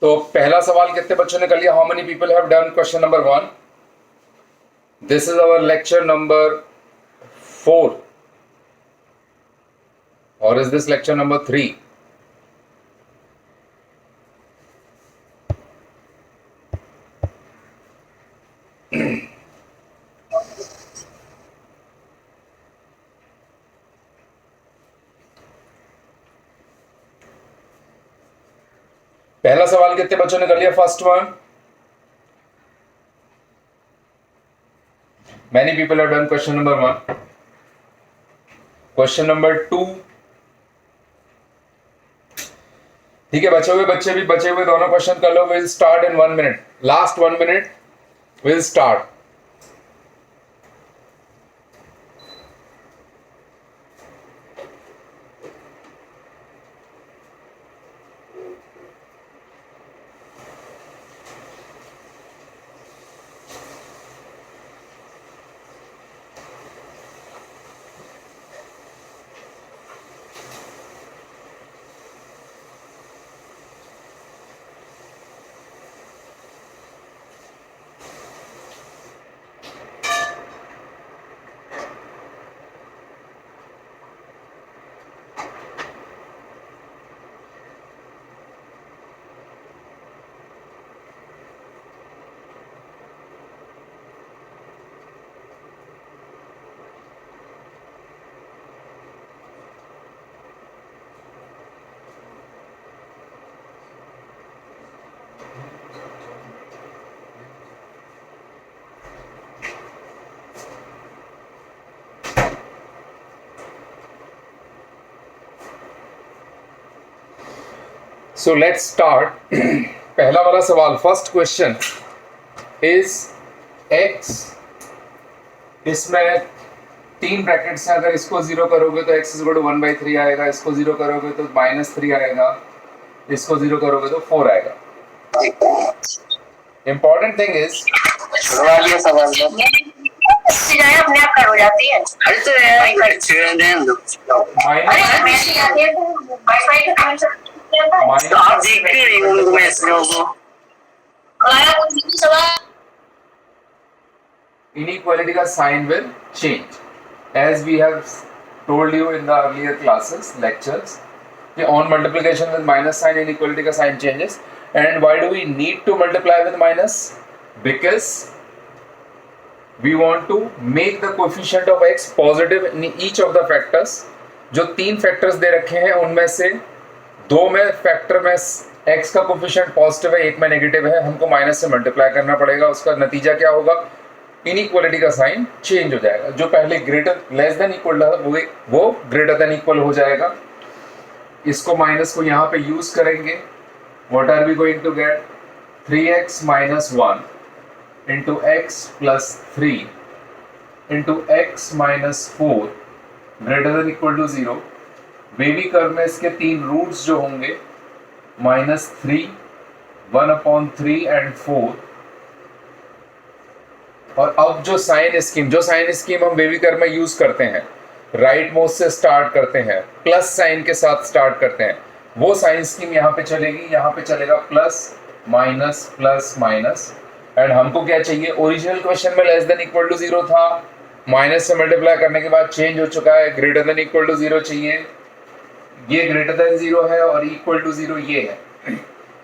तो पहला सवाल कितने बच्चों ने कर लिया? How many people have done question number 1? This is our lecture number 4 or is this lecture number 3? पहला सवाल कितने बच्चों ने कर लिया? First one, many people have done question number 1. Question number 2, ठीक है, बचे हुए दोनों क्वेश्चन कर लो. Will start in 1 minute. Last 1 minute will start. So let's start. पहला वाला सवाल, फर्स्ट क्वेश्चन इज x, इसमें 3 ब्रैकेट्स हैं. अगर इसको 0 करोगे तो x इज इक्वल टू 1/3 आएगा, इसको 0 करोगे तो -3 आएगा, इसको 0 करोगे तो 4 आएगा. इंपॉर्टेंट थिंग इज अपने आप कर हो जाती है. Inequality का sign will change, as we have told you in the earlier classes, lectures. On multiplication with minus sign, inequality का sign changes. And why do we need to multiply with minus? Because we want to make the coefficient of x positive in each of the factors. जो 3 factors दे रखे हैं उनमें से 2 में factor में x का coefficient positive है, 1 में नेगेटिव है, हमको माइनस से मल्टीप्लाई करना पड़ेगा. उसका नतीजा क्या होगा? इनइक्वालिटी का साइन चेंज हो जाएगा. जो पहले ग्रेटर लेस देन इक्वल था वो ग्रेटर देन इक्वल हो जाएगा. इसको माइनस को यहाँ पे यूज करेंगे. What are we going to get? 3x minus 1 into x plus 3 into x minus 4 greater than equal to 0. Baby curve में इसके 3 रूट्स जो होंगे -3, 1/3 एंड 4. और अब जो साइन स्कीम हम बेबी कर्व में यूज करते हैं, राइट मोस्ट से स्टार्ट करते हैं, प्लस साइन के साथ स्टार्ट करते हैं, वो साइन स्कीम यहाँ पे चलेगी. यहाँ पे चलेगा plus minus plus minus. And हमको क्या चाहिए? ओरिजिनल क्वेश्चन में लेस देन इक्वल टू 0 था, माइनस से मल्टीप्लाई करने के बाद चेंज हो चुका है, ग्रेटर देन इक्वल टू 0 चाहिए. ये ग्रेटर देन 0 है और इक्वल टू 0 ये है.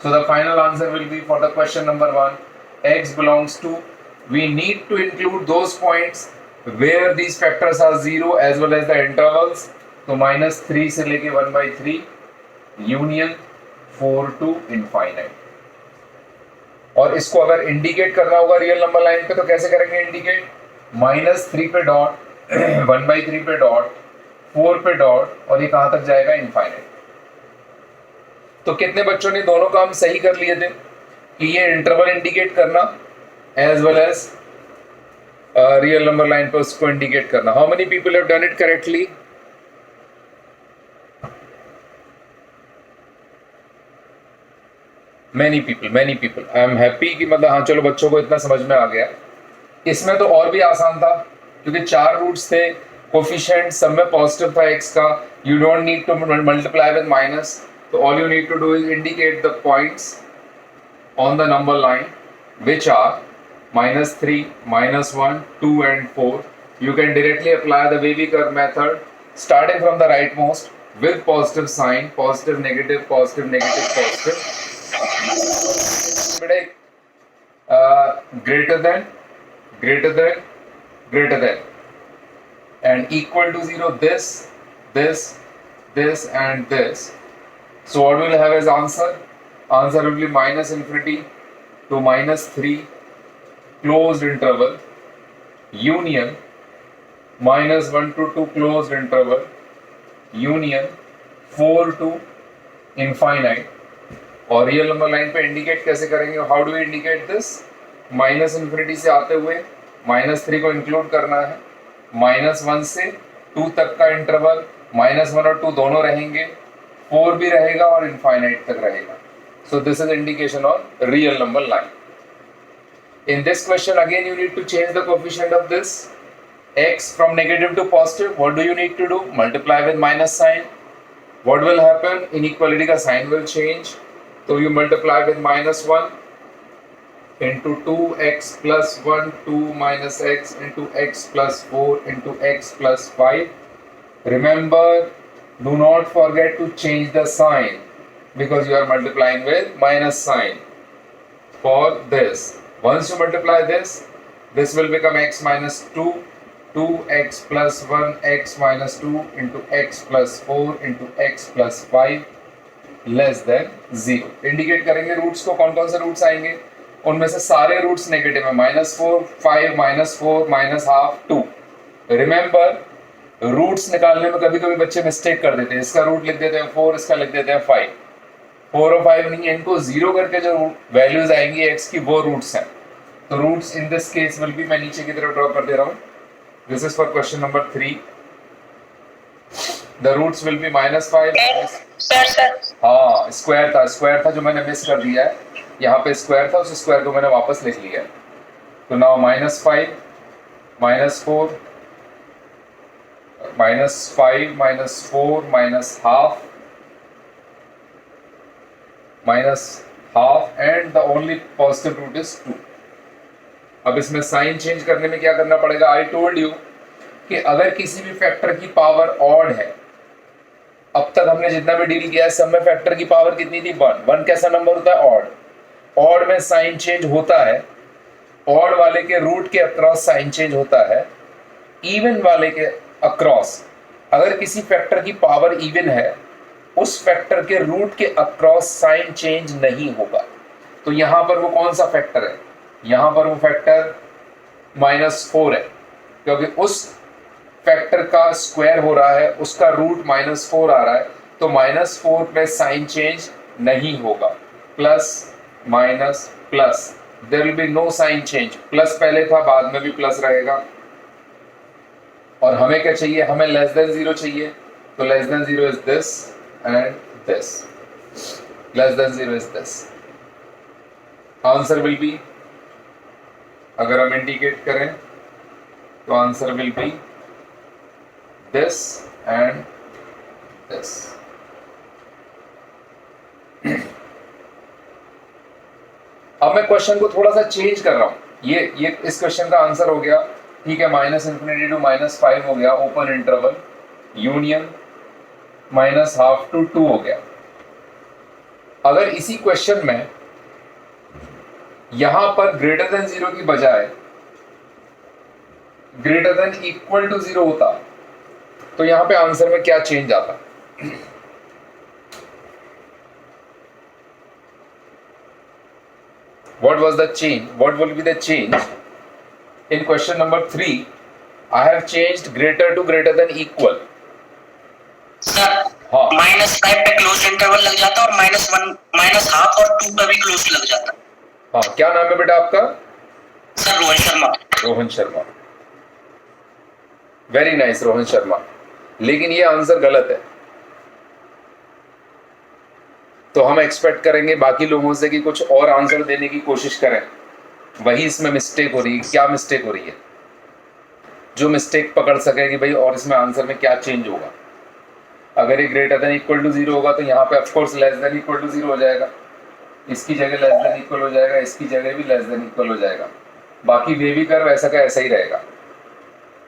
So the final answer will be for the question number 1, x belongs to, we need to include those points where these factors are 0 as well as the intervals. तो -3 से लेके 1/3 union 4 to infinite. और इसको अगर indicate करना होगा real number line पे तो कैसे करेंगे इंडिकेट? -3 पे डॉट, 1/3 पे डॉट, 4 पे डॉट, और ये कहां तक जाएगा? इनफाइनाइट. तो कितने बच्चों ने दोनों काम सही कर लिए थे कि ये इंटरवल इंडिकेट करना as well as real number line पे उसको इंडिकेट करना? How many people have done it correctly? Many people. I am happy कि मतलब हाँ चलो बच्चों को इतना समझ में आ गया. इसमें तो और भी आसान था क्योंकि 4 रूट्स थे, कोफिशिएंट सब में पॉजिटिव था x का. You don't need to multiply with minus. तो all you need to do is indicate the points on the number line which are -3, -1, 2 and 4. You can directly apply the wavy curve method starting from the rightmost with positive sign, positive, negative, positive, negative, positive. Greater than, greater than, greater than, and equal to 0 this, this, this and this. So what we will have as answer? Answer will be -infinity to -3 closed interval union -1 to 2 closed interval union 4 to infinite. और real number line पे indicate कैसे करेंगे? How do we indicate this? -infinity से आते हुए -3 को include करना है, -1 से 2 तक का इंटरवल, -1 और 2 दोनों रहेंगे, 4 भी रहेगा और इनफाइनाइट तक रहेगा. So this is indication on real number line. In this question again you need to change the coefficient of this x from negative to positive. What do you need to do? Multiply with minus sign. What will happen? Inequality का sign will change. So you multiply with -1 into 2x plus 1, 2 minus x into x plus 4 into x plus 5. Remember, do not forget to change the sign, because you are multiplying with minus sign for this. Once you multiply this, this will become x minus 2, 2x plus 1, x minus 2 into x plus 4 into x plus 5 less than 0. Indicate करेंगे roots को. कौन कौन से roots आएंगे? उनमें से सारे roots negative है. -4, 5, -4, -12, 2. रिमेंबर, रूट्स निकालने में कभी कभी बच्चे मिस्टेक कर देते हैं. इसका रूट लिख देते हैं 4, इसका लिख देते हैं 5. 4 और 5 नहीं है, इनको 0 करके जो वैल्यूज आएंगी x की वो रूट्स हैं. तो roots in this case will be, मैं नीचे की तरफ ड्रॉ कर दे रहा हूँ. This is for question number 3. The roots will be -5. Sir हाँ, स्क्वायर था जो मैंने मिस कर दिया है. यहाँ पे स्क्वायर था, उस स्क्वायर को मैंने वापस लिख लिया है. तो now -5, -4, -5, -4, -half and the only positive root is 2. अब इसमें साइन चेंज करने में क्या करना पड़ेगा? आई टोल्ड यू कि अगर किसी भी फैक्टर की पावर ऑड है, अब तक हमने जितना भी डील किया है सब में फैक्टर की पावर कितनी थी? 1. 1 कैसा नंबर होता है? ऑड. ऑड में साइन चेंज होता है. ऑड वाले के रूट के अक्रॉस साइन चेंज होता है. इवन वाले के अक्रॉस, अगर किसी फैक्टर की पावर इवन है, उस फैक्टर के रूट के अक्रॉस साइन चेंज नहीं होगा. तो यहां पर वो कौन सा फैक्टर है? यहां पर वो फैक्टर -4 है, क्योंकि उस फैक्टर का स्क्वायर हो रहा है, उसका रूट -4 आ रहा है. तो -4 में साइन चेंज नहीं होगा. Plus minus plus, there will be no sign change. Plus पहले था, बाद में भी प्लस रहेगा. और हमें क्या चाहिए? हमें लेस देन 0 चाहिए. तो less then 0 is this and this. Less than 0 is this. Answer will be, अगर हम इंडिकेट करें तो answer will be this and this. अब मैं क्वेश्चन को थोड़ा सा चेंज कर रहा हूं. ये इस क्वेश्चन का आंसर हो गया, ठीक है, -infinity to -5 हो गया, open interval union -half to 2 हो गया. अगर इसी क्वेश्चन में यहां पर ग्रेटर देन 0 की बजाय ग्रेटर देन इक्वल टू 0 होता, तो यहां पे आंसर में क्या चेंज आता? What was the change? What will be the change? In question number 3, I have changed greater to greater than equal. Sir हाँ. -5 पे क्लोज इंटरवल लग जाता और -1, -half और 2 पे भी क्लोज लग जाता. हाँ, क्या नाम है बेटा आपका? Sir Rohan Sharma. Rohan Sharma. Very nice Rohan Sharma. लेकिन ये आंसर गलत है. तो हम एक्सपेक्ट करेंगे बाकी लोगों से कि कुछ और आंसर देने की कोशिश करें. वही इसमें मिस्टेक हो रही है. क्या मिस्टेक हो रही है? जो मिस्टेक पकड़ सके कि भाई और इसमें आंसर में क्या चेंज होगा. अगर ये ग्रेटर देन इक्वल टू 0 होगा तो यहाँ पे of course less than equal to 0 हो जाएगा. इसकी जगह लेस देन इक्वल हो जाएगा, इसकी जगह भी लेस देन इक्वल हो जाएगा, बाकी वेवी कर्व ऐसा का ऐसा ही रहेगा।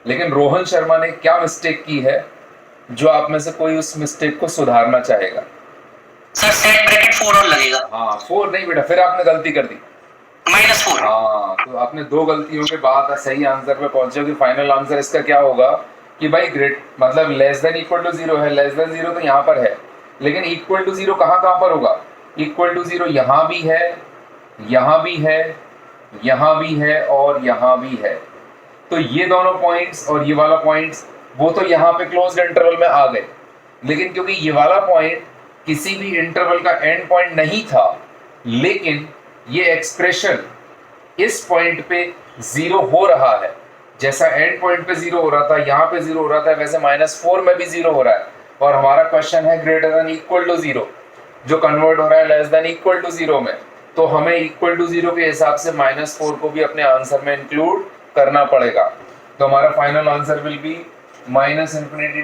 लेकिन रोहन शर्मा ने क्या मिस्टेक की है जो आप में से कोई उस मिस्टेक को सुधारना चाहेगा? सर सेट ब्रैकेट 4 और लगेगा। हाँ 4 नहीं बेटा, फिर आपने गलती कर दी, -4। हाँ तो आपने 2 गलतियों के बाद सही आंसर पे पहुंचे हो कि फाइनल आंसर इसका क्या होगा कि भाई ग्रेट मतलब लेस देन इक्वल टू 0 है, लेस देन 0 तो यहाँ पर है, लेकिन इक्वल टू 0 कहाँ कहाँ पर होगा? इक्वल टू 0 यहाँ भी है, यहाँ भी है, यहाँ भी है और यहाँ भी है। तो ये दोनों पॉइंट्स और ये वाला पॉइंट्स वो तो यहाँ पे क्लोज्ड इंटरवल में आ गए, लेकिन क्योंकि ये वाला पॉइंट किसी भी इंटरवल का एंड पॉइंट नहीं था, लेकिन ये एक्सप्रेशन इस पॉइंट पे 0 हो रहा है, जैसा एंड पॉइंट पे 0 हो रहा था यहाँ पे 0 हो रहा था, वैसे -4 में भी 0 हो रहा है। और हमारा क्वेश्चन है ग्रेटर देन इक्वल टू 0 जो कन्वर्ट हो रहा है लेस देन इक्वल टू 0 में, तो हमें इक्वल टू 0 के हिसाब से -4 को भी अपने आंसर में इंक्लूड करना पड़ेगा। तो हमारा final answer will be -∞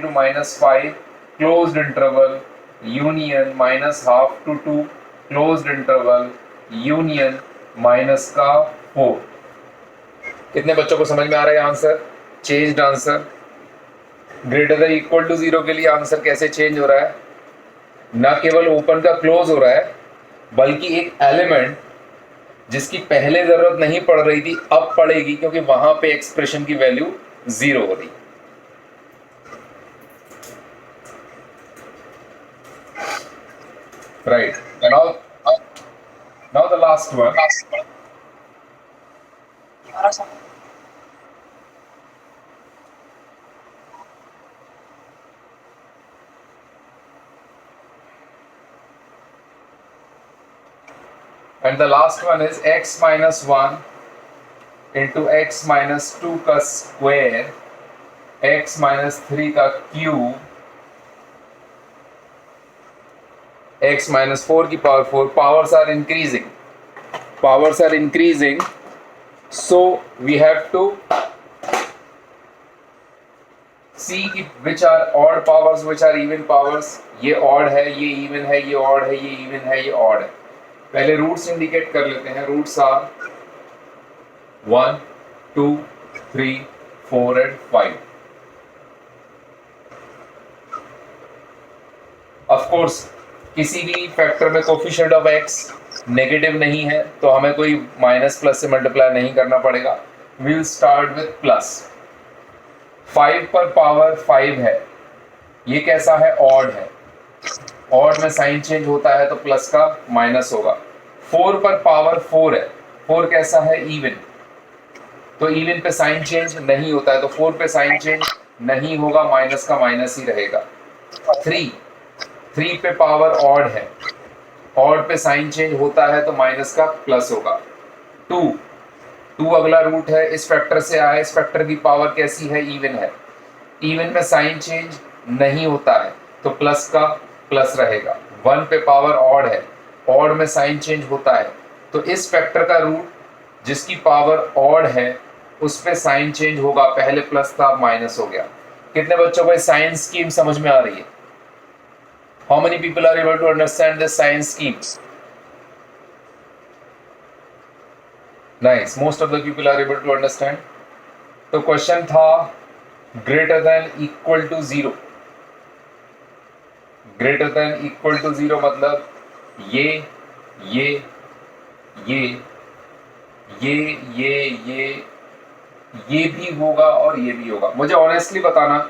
to -5 closed interval union -½ to 2 closed interval union -4। कितने बच्चों को समझ में आ रहा है answer? Changed answer greater than equal to 0 के लिए आंसर कैसे चेंज हो रहा है? ना केवल ओपन का क्लोज हो रहा है, बल्कि एक एलिमेंट जिसकी पहले जरूरत नहीं पड़ रही थी अब पड़ेगी, क्योंकि वहां पे एक्सप्रेशन की वैल्यू 0 हो रही। Right, now the last one. And the last one is x minus 1 into x minus 2 का स्क्वायर, x minus 3 का क्यूब, x minus 4 की power 4. Powers are increasing. Powers are increasing. So we have to see which are odd powers, which are even powers. ये odd है, ये even है, ये odd है, ये even है, ये odd है. पहले रूट्स इंडिकेट कर लेते हैं. Roots are 1, 2, 3, 4 and 5. Of course किसी भी फैक्टर में कोफिशिएंट ऑफ x नेगेटिव नहीं है, तो हमें कोई माइनस प्लस से मल्टीप्लाई नहीं करना पड़ेगा. We will start with plus. 5 पर पावर 5 है, ये कैसा है? ऑड है. ऑड में साइन चेंज होता है तो प्लस का माइनस होगा. 4 पर पावर 4 है, 4 कैसा है? इवन. तो इवन पे साइन चेंज नहीं होता है, तो 4 पे साइन चेंज नहीं होगा, माइनस का माइनस ही रहेगा. 3 पे पावर ऑड है, ऑड पे साइन चेंज होता है तो माइनस का प्लस होगा. 2 अगला रूट है, इस फैक्टर से आया, इस फैक्टर की पावर कैसी है? इवन है. इवन में साइन चेंज नहीं होता है तो प्लस का प्लस रहेगा. 1 पे पावर ऑड है, ऑड में साइन चेंज होता है, तो इस फैक्टर का रूट जिसकी पावर ऑड है उस पे साइन चेंज होगा. पहले प्लस था, माइनस हो गया. कितने बच्चों को साइन स्कीम समझ में आ रही है? How many people are able to understand this science schemes? Nice, most of the people are able to understand. तो क्वेश्चन था greater than equal to 0. Greater than equal to 0 मतलब ये ये ये ये ये ये ये भी होगा और ये भी होगा. मुझे ऑनेस्टली बताना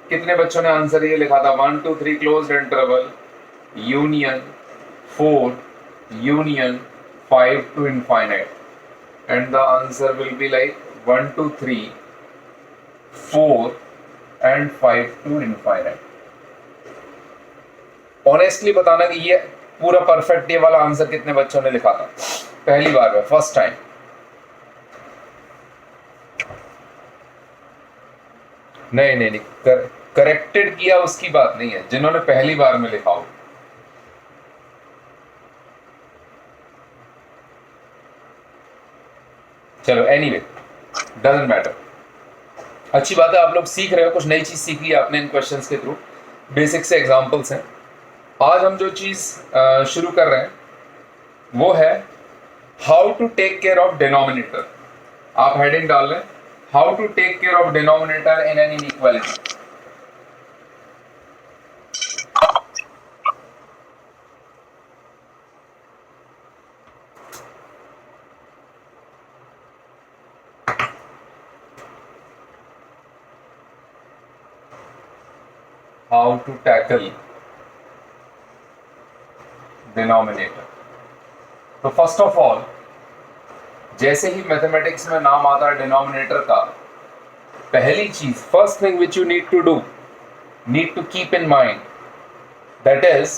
कितने बच्चों ने आंसर ये लिखा था? 1, 2, 3 closed interval union 4 union 5 to infinite, and the answer will be like 1, 2, 3 4 and 5 to infinite. Honestly बताना कि ये पूरा परफेक्ट ये वाला आंसर कितने बच्चों ने लिखा था पहली बार में, फर्स्ट टाइम? नहीं, करेक्टेड किया उसकी बात नहीं है, जिन्होंने पहली बार में लिखा हो. चलो एनीवे, डजंट मैटर. अच्छी बात है, आप लोग सीख रहे हो, कुछ नई चीज सीखी है आपने इन क्वेश्चंस के थ्रू. बेसिक से एग्जांपल्स हैं. आज हम जो चीज शुरू कर रहे हैं वो है how to take care of denominator. आप हेडिंग डाल लें, how to take care of denominator in an inequality. How to tackle denominator। तो फर्स्ट ऑफ ऑल, जैसे ही मैथमेटिक्स में नाम आता है डिनोमिनेटर का, पहली चीज, first thing which you need to do, need to keep in mind, that is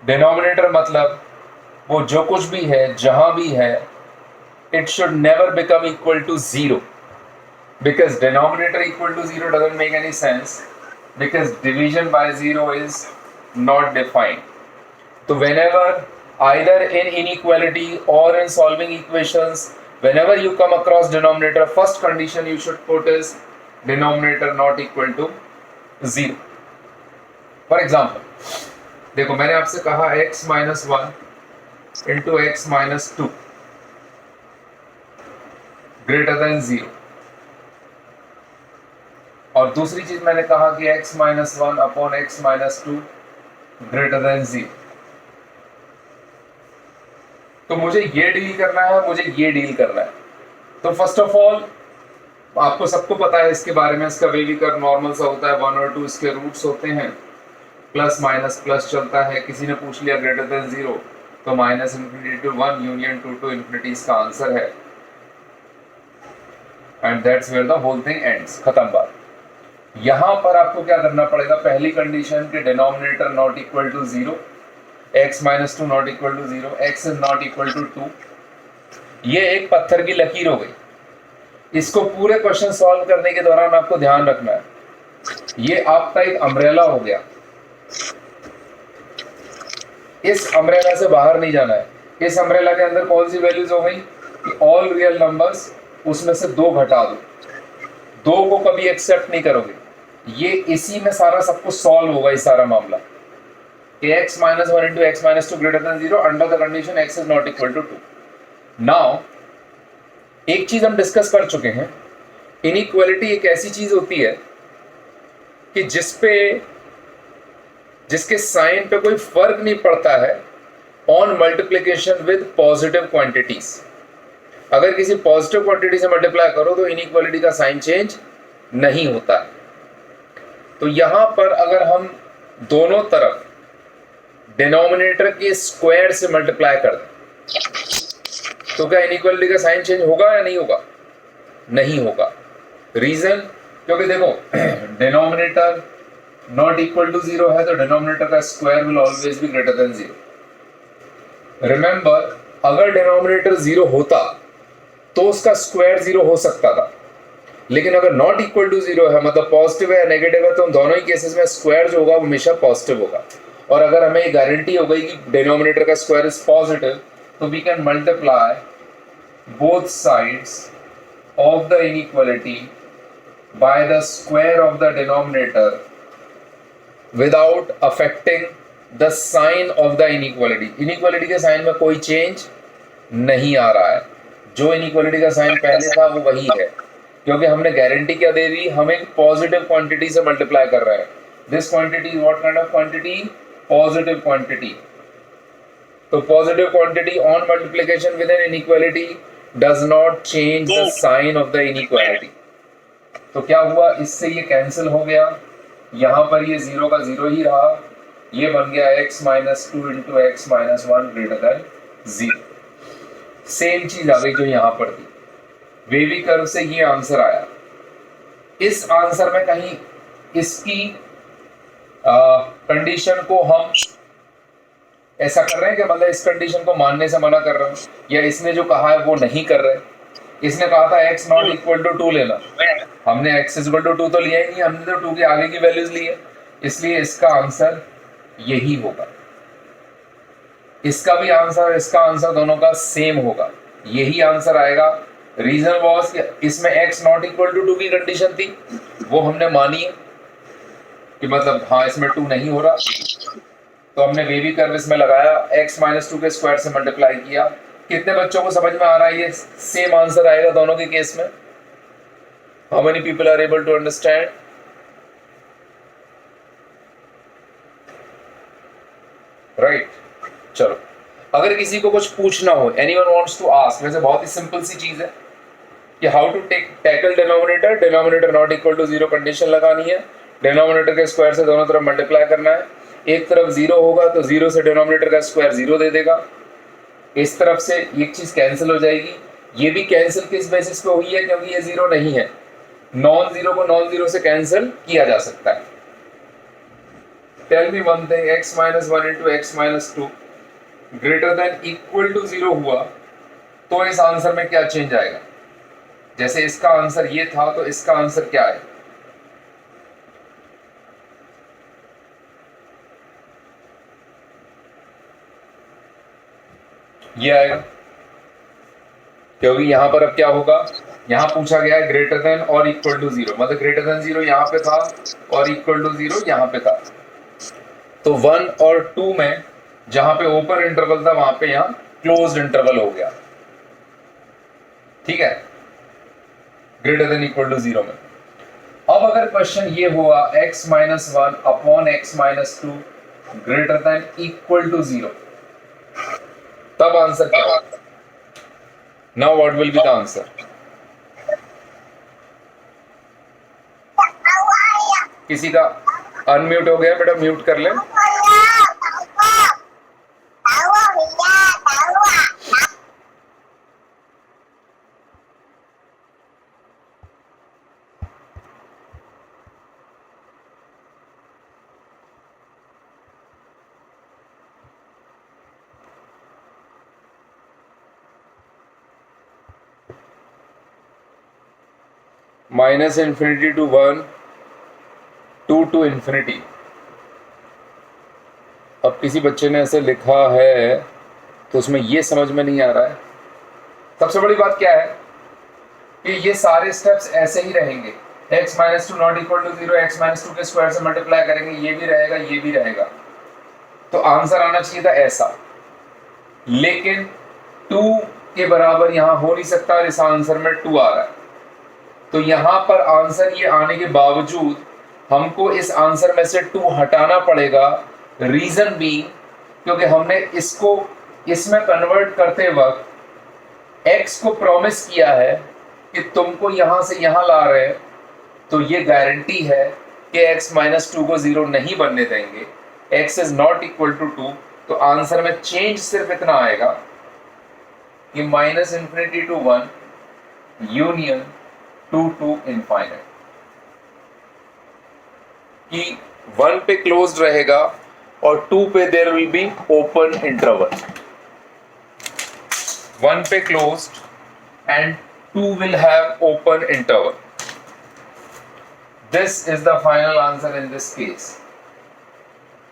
denominator मतलब वो जो कुछ भी है, जहां भी है, it should never become equal to zero, because denominator equal to zero doesn't make any sense, because division by zero is not defined. So whenever either in inequality or in solving equations, whenever you come across denominator, first condition you should put is denominator not equal to zero. For example, देखो मैंने आपसे कहा x minus 1 into x minus 2 greater than 0, और दूसरी चीज मैंने कहा कि x minus 1 upon x minus 2 greater than 0। तो मुझे ये डील करना है, मुझे ये डील करना है। तो फर्स्ट ऑफ ऑल, आपको सबको पता है इसके बारे में, इसका वेवी कर्व नॉर्मल सा होता है, 1 और 2 इसके रूट्स होते हैं, प्लस माइनस प्लस चलता है। किसी ने पूछ लिया ग्रेटर देन 0, तो minus infinity to 1 union 2 to infinity इसका आंसर है, and that's where the whole thing ends, खत्म बात। यहां पर आपको क्या करना पड़ेगा, पहली कंडीशन के denominator not equal to 0, x minus 2 not equal to 0, x is not equal to 2। ये एक पत्थर की लकीर हो गई। इसको पूरे क्वेश्चन सॉल्व करने के दौरान आपको ध्यान रखना है, ये आपका एक अम्ब्रेला हो गया, इस अम्ब्रेला से बाहर नहीं जाना है। इस अम्ब्रेला के अंदर कौन सी वैल्यूज हो गई कि ऑल रियल नंबर्स, उसमें से 2 घटा दो, 2 को कभी एक्सेप्ट नहीं करोगे। ये इसी में सारा सब कुछ सॉल्व होगा, इस सारा मामला कि x minus 1 into x minus 2 greater than 0 under the condition x is not equal to 2। Now एक चीज हम डिस्कस कर चुके हैं, इनइक्वालिटी एक ऐसी चीज होती है कि जिसके साइन पे कोई फर्क नहीं पड़ता है on multiplication with positive quantities. अगर किसी पॉजिटिव क्वांटिटी से मल्टीप्लाई करो तो इनइक्वालिटी का साइन चेंज नहीं होता है। तो यहां पर अगर हम दोनों तरफ डिनोमिनेटर के स्क्वायर से मल्टीप्लाई कर दें तो क्या इनइक्वालिटी का साइन चेंज होगा या नहीं होगा? नहीं होगा। रीजन, क्योंकि देखो डिनोमिनेटर नॉट इक्वल टू 0 है तो डिनोमिनेटर का square will always be greater than 0। Remember, अगर डिनोमिनेटर 0 होता तो उसका स्क्वायर 0 हो सकता था, लेकिन अगर नॉट इक्वल टू 0 है, मतलब पॉजिटिव है या नेगेटिव है, तो दोनों ही केसेस में स्क्वायर जो होगा वो हमेशा पॉजिटिव होगा। और अगर हमें ये गारंटी हो गई कि डिनोमिनेटर का स्क्वायर इज पॉजिटिव, तो we can multiply both sides of the inequality by the square of the denominator without affecting the sign of the inequality. Inequality के साइन में कोई चेंज नहीं आ रहा है, जो इनइक्वालिटी का साइन पहले था वो वही है, क्योंकि हमने गारंटी क्या दे दी, हम एक पॉजिटिव क्वांटिटी से मल्टीप्लाई कर रहे हैं। This quantity is what kind of quantity? Positive quantity. तो positive quantity on multiplication with an inequality does not change the sign of the inequality. तो क्या हुआ, इससे ये कैंसिल हो गया, यहाँ पर ये 0 का 0 ही रहा, ये बन गया x minus 2 into x minus 1 greater than 0। Same चीज आ गई जो यहाँ पर थी, वेवी कर्व से ये आंसर आया। इस आंसर में कहीं इसकी कंडीशन को हम ऐसा कर रहे हैं कि मतलब इस कंडीशन को मानने से मना कर रहे हैं, या इसने जो कहा है वो नहीं कर रहे। इसने कहा था x नॉट इक्वल टू 2 लेना, हमने x इक्वल टू 2 तो लिया ही नहीं, हमने तो 2 के आगे की वैल्यूज ली है, इसलिए इसका आंसर यही होगा। इसका भी आंसर, इसका आंसर दोनों का सेम होगा, यही आंसर आएगा। रीजन वॉज कि इसमें x नॉट इक्वल टू 2 की कंडीशन थी, वो हमने मानी है कि मतलब हाँ इसमें 2 नहीं हो रहा, तो हमने वेवी कर्व इसमें लगाया, x माइनस 2 के स्क्वायर से मल्टीप्लाई किया। कितने बच्चों को समझ में आ रहा है? ये सेम आंसर आएगा दोनों के केस में। How many people are able to understand? Right, चलो अगर किसी को कुछ पूछना हो, एनीवन वांट्स टू आस्क, वैसे बहुत ही सिंपल सी चीज है कि how to tackle denominator. Denominator not equal to 0 condition लगानी है, डिनोमिनेटर के स्क्वायर से दोनों तरफ मल्टीप्लाई करना है। एक तरफ 0 होगा तो 0 से डिनोमिनेटर का स्क्वायर 0 दे देगा, इस तरफ से एक चीज कैंसिल हो जाएगी। ये भी कैंसिल किस बेसिस पे हुई है? क्योंकि ये 0 नहीं है, नॉन जीरो को नॉन जीरो से कैंसिल किया जा सकता है। Tell me one thing, x minus 1 into x minus 2 greater than equal to 0 हुआ तो इस आंसर में क्या चेंज आएगा? जैसे इसका आंसर ये था तो इसका आंसर क्या है? ये आएगा, क्योंकि यहां पर अब क्या होगा, यहां पूछा गया है ग्रेटर देन और इक्वल टू 0, मतलब ग्रेटर देन 0 यहां पे था और इक्वल टू 0 यहां पे था। तो 1 और 2 में जहां पे ओपन इंटरवल था वहां पे यहां क्लोज्ड इंटरवल हो गया, ठीक है, ग्रेटर देन इक्वल टू 0 में। अब अगर क्वेश्चन ये हुआ x minus 1 upon x minus 2 greater than equal to 0, तब आंसर क्या होगा? Now what will be the answer? किसी का अनम्यूट हो गया, बेटा म्यूट कर ले। Minus infinity to 1, 2 to infinity. अब किसी बच्चे ने ऐसे लिखा है तो उसमें ये समझ में नहीं आ रहा है। सबसे बड़ी बात क्या है कि ये सारे स्टेप्स ऐसे ही रहेंगे, x minus 2 not equal to 0, x minus 2 के स्क्वायर से मल्टीप्लाई करेंगे, ये भी रहेगा ये भी रहेगा, तो आंसर आना चाहिए था ऐसा। लेकिन 2 के बराबर यहां हो नहीं सकता और इस आंसर में 2 आ रहा है, तो यहां पर आंसर ये आने के बावजूद हमको इस आंसर में से 2 हटाना पड़ेगा। रीजन भी क्योंकि हमने इसको इसमें कन्वर्ट करते वक्त x को प्रॉमिस किया है कि तुमको यहां से यहां ला रहे हैं, तो ये गारंटी है कि x माइनस 2 को 0 नहीं बनने देंगे, x is not equal to 2। तो आंसर में चेंज सिर्फ इतना आएगा कि minus infinity to 1 union 2 to infinite, कि 1 पे क्लोज्ड रहेगा और 2 पे there will be open interval. 1 पे closed and 2 will have open interval. This is the final answer in this case.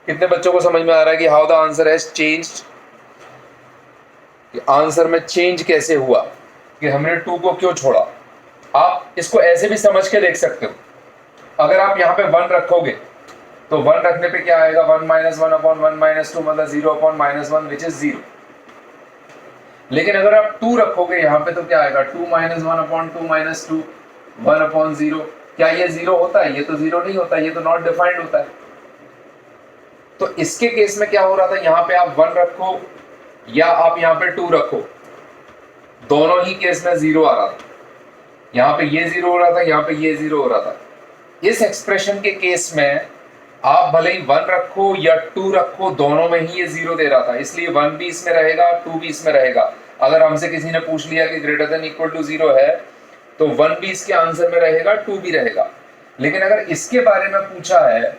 कितने बच्चों को समझ में आ रहा है कि how the answer has changed? Answer में चेंज कैसे हुआ, कि हमने 2 को क्यों छोड़ा? आप इसको ऐसे भी समझ के देख सकते हो, अगर आप यहाँ पे 1 रखोगे तो 1 रखने पे क्या आएगा, 1 माइनस 1 अपॉन 1 माइनस 2 मतलब 0 अपॉन माइनस 1 विच इज 0। लेकिन अगर आप 2 रखोगे यहाँ पे तो क्या आएगा, 2 माइनस 1 अपॉन 2 माइनस 2 1 अपॉन 0। क्या ये 0 होता है? ये तो 0 नहीं होता, ये तो नॉट डिफाइंड होता है। तो इसके केस में क्या हो रहा था, यहाँ पे आप 1 रखो या आप यहाँ पे 2 रखो, दोनों ही केस में 0 आ रहा था। यहाँ पे ये 0 हो रहा था, यहाँ पे ये 0 हो रहा था। इस एक्सप्रेशन के केस में आप भले ही 1 रखो या 2 रखो, दोनों में ही ये 0 दे रहा था, इसलिए 1 भी इसमें रहेगा 2 भी इसमें रहेगा। अगर हमसे किसी ने पूछ लिया कि ग्रेटर देन इक्वल टू 0 है तो 1 भी इसके आंसर में रहेगा, 2 भी रहेगा। लेकिन अगर इसके बारे में पूछा है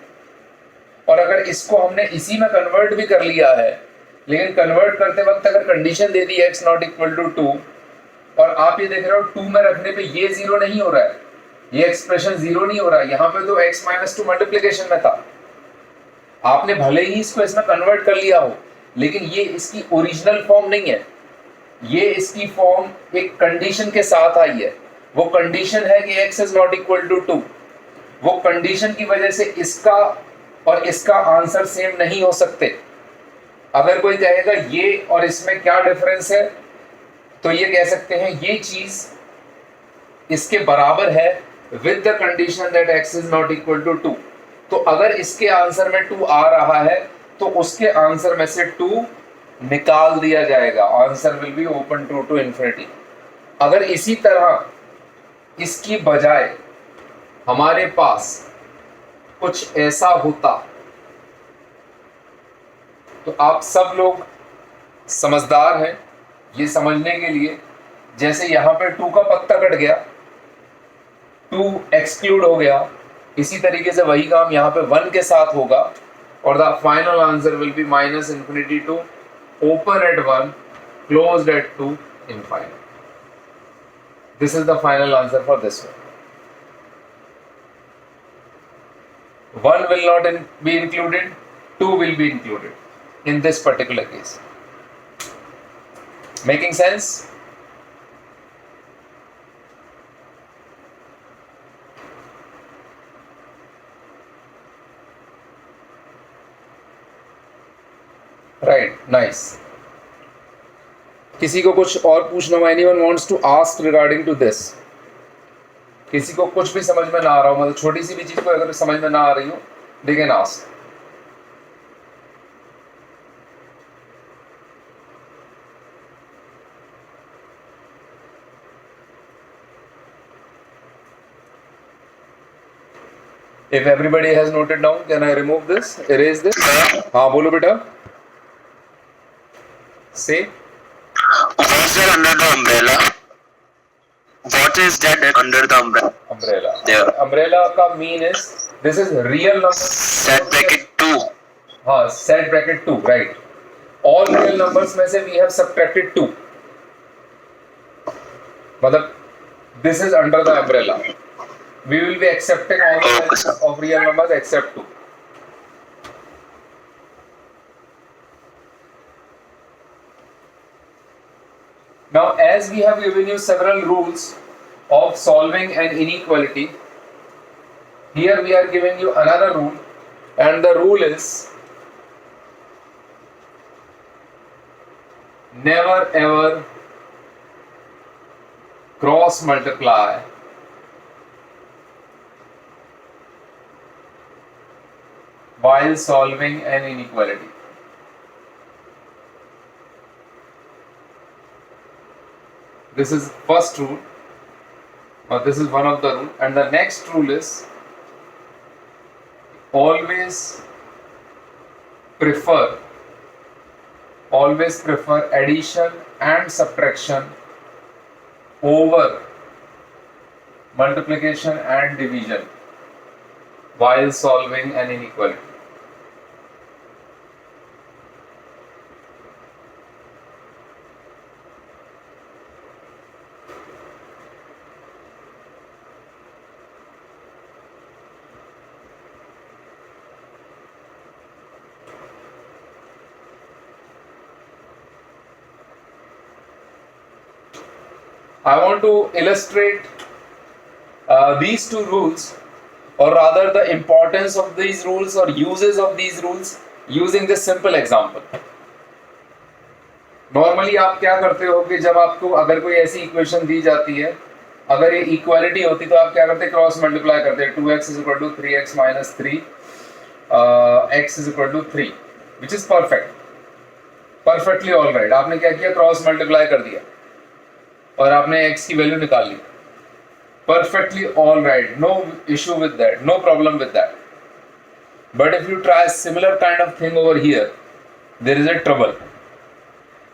और अगर इसको हमने इसी में कन्वर्ट भी कर लिया है, लेकिन कन्वर्ट करते वक्त अगर कंडीशन दे दी x नॉट इक्वल टू 2 और आप ये देख रहे हो 2 में रखने पे ये 0 नहीं हो रहा है, ये एक्सप्रेशन 0 नहीं हो रहा है, यहाँ पे तो x माइनस 2 मल्टीप्लीकेशन में था। आपने भले ही इसको इसमें कन्वर्ट कर लिया हो, लेकिन ये इसकी ओरिजिनल फॉर्म नहीं है, ये इसकी फॉर्म एक कंडीशन के साथ आई है। वो कंडीशन है कि x is not equal to 2। वो कंडीशन की वजह से इसका और इसका आंसर सेम नहीं हो सकते। अगर कोई कहेगा ये और इसमें क्या डिफरेंस है, तो ये कह सकते हैं ये चीज इसके बराबर है with the condition that x is not equal to 2। तो अगर इसके आंसर में 2 आ रहा है तो उसके आंसर में से 2 निकाल दिया जाएगा, answer will be open to infinity. अगर इसी तरह इसकी बजाय हमारे पास कुछ ऐसा होता, तो आप सब लोग समझदार हैं ये समझने के लिए, जैसे यहां पे 2 का पत्ता कट गया, 2 एक्सक्लूड हो गया, इसी तरीके से वही काम यहां पे 1 के साथ होगा और the final answer will be minus infinity to open at 1 closed at 2 infinite. This is the final answer for this one. 1 will not be included, 2 will be included in this particular case. Making sense? Right, nice. किसी को कुछ और पूछना? Anyone wants to ask regarding to this? किसी को कुछ भी समझ में ना आ रहा हो, मतलब छोटी सी भी चीज को अगर समझ में ना आ रही हो, they can ask. If everybody has noted down, can I remove this, erase this? हाँ बोलो बेटा. Say. What's there under the umbrella? What is that under the umbrella? Umbrella. There. Umbrella का mean is this is real number. Set bracket 2. हाँ, set bracket 2, right. All real numbers में से we have subtracted 2. मतलब this is under the umbrella. We will be accepting all the values of real numbers except 2. Now, as we have given you several rules of solving an inequality, here we are giving you another rule, and the rule is never ever cross multiply while solving an inequality. This is first rule, or this is one of the rule, and the next rule is always prefer addition and subtraction over multiplication and division while solving an inequality. I want to illustrate these two rules, or rather the importance of these rules or uses of these rules using this simple example. Normally आप क्या करते हो कि जब आपको अगर कोई ऐसी इक्वेशन दी जाती है, अगर ये इक्वालिटी होती तो आप क्या करते, क्रॉस मल्टीप्लाई करते, 2x is equal to 3x minus 3 x is equal to 3, which is perfectly all right. आपने क्या किया, क्रॉस मल्टीप्लाई कर दिया और आपने x की वैल्यू निकाल ली. Perfectly all right, no issue with that, no problem with that. But if you try a similar kind of thing over here, there is a trouble.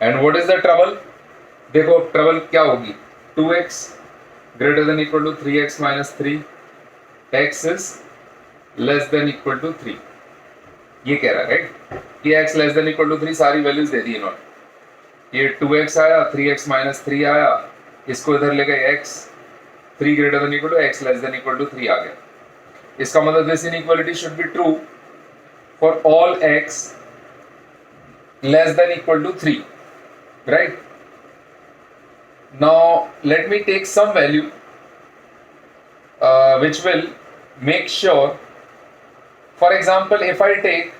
And what is the trouble? देखो trouble क्या होगी, 2x greater than equal to 3x minus 3, x is less than equal to 3. ये कह रहा है right, कि x less than equal to 3 सारी values दे दी इन्होंने. ये 2x आया, 3x minus 3 आया, इसको इधर ले गए x 3 greater than equal to x less than equal to 3 आ गया. इसका मतलब this inequality should be true for all x less than equal to 3, right? Now let me take some value which will make sure. For example, if I take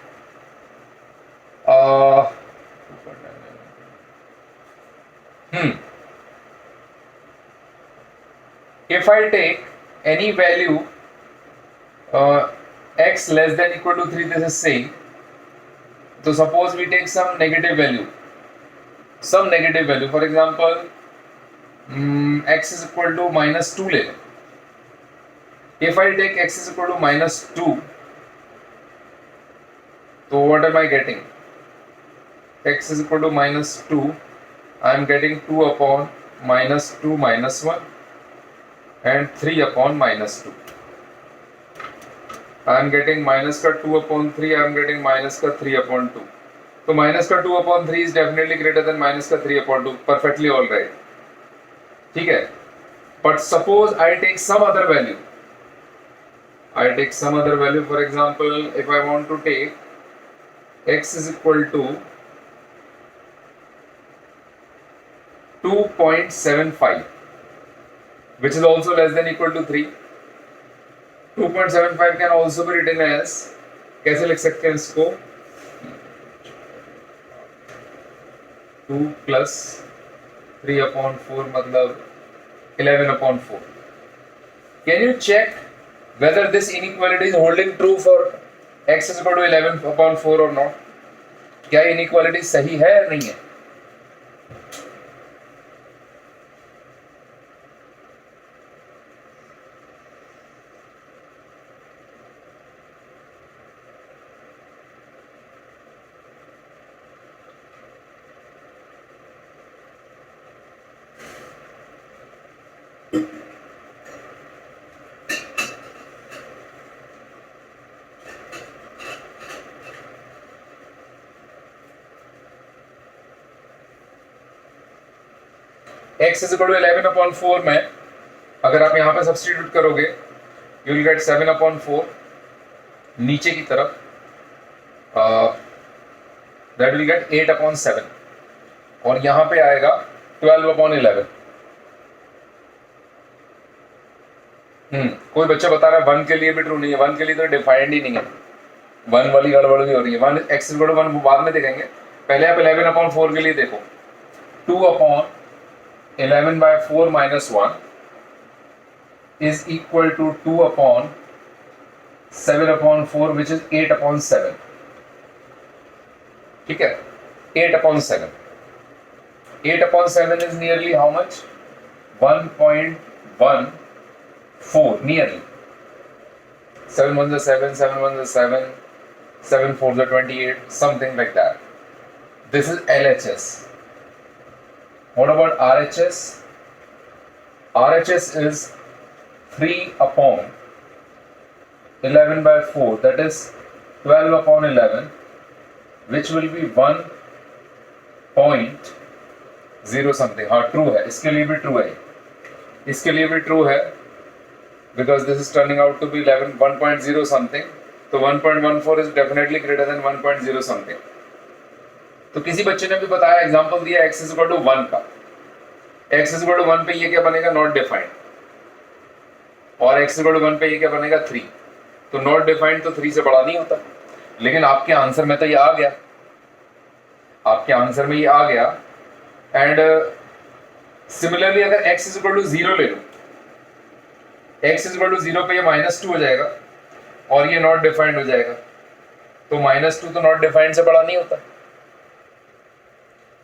If I take any value x less than equal to 3, this is saying, so suppose we take some negative value, for example x is equal to minus 2 ले लें. If I take x is equal to minus 2, so what am I getting? X is equal to minus 2, I am getting 2 upon minus 2 minus 1 and 3 upon minus 2. I am getting minus का 2 upon 3, I am getting minus का 3 upon 2. So minus का 2 upon 3 is definitely greater than minus का 3 upon 2. Perfectly all right. ठीक है. But suppose I take some other value. For example, if I want to take x is equal to 2.75, which is also less than equal to 3. 2.75 can also be written as, कैसे लिख सकते हैं इसको, 2 plus 3 upon 4 मतलब 11 upon 4. Can you check whether this inequality is holding true for x is equal to 11 upon 4 or not? क्या inequality सही है या नहीं है? x is equal to 11 upon 4 में अगर आप यहाँ पे सब्स्टिट्यूट करोगे you will get 7 upon 4 नीचे की तरफ, that will get 8 upon 7 और यहाँ पे आएगा 12 upon 11. कोई बच्चा बता रहा है 1 के लिए भी ट्रू नहीं है. 1 के लिए तो डिफाइंड ही नहीं है. 1 वाली गड़बड़ भी हो रही है. 1 x is equal to 1 बाद में देखेंगे. पहले आप 11 upon 4 के लिए देखो. 2 upon 11 by 4 minus 1 is equal to 2 upon 7 upon 4, which is 8 upon 7. ठीक है, 8 upon 7. 8 upon 7 is nearly how much? 1.14 nearly. 7 1s are 7, 7 1s are 7, 7 4s are 28, something like that. This is LHS. What about RHS? RHS is 3 upon 11 by 4, that is 12 upon 11, which will be 1.0 something. हाँ, true है. इसके लिए भी true है. इसके लिए भी true है, because this is turning out to be 1.0 something. तो 1.14 is definitely greater than 1.0 something. तो किसी बच्चे ने भी बताया, एग्जांपल दिया x is equal to 1 का. x is equal to 1 पे ये क्या बनेगा? Not defined. और x is equal to 1 पे ये क्या बनेगा? 3. तो नॉट डिफाइंड तो 3 से बड़ा नहीं होता. लेकिन आपके आंसर में तो ये आ गया. एंड सिमिलरली अगर x is equal to 0 ले लो, x is equal to 0 पे ये -2 हो जाएगा और ये नॉट डिफाइंड हो जाएगा. तो -2 तो नॉट डिफाइंड से बड़ा नहीं होता.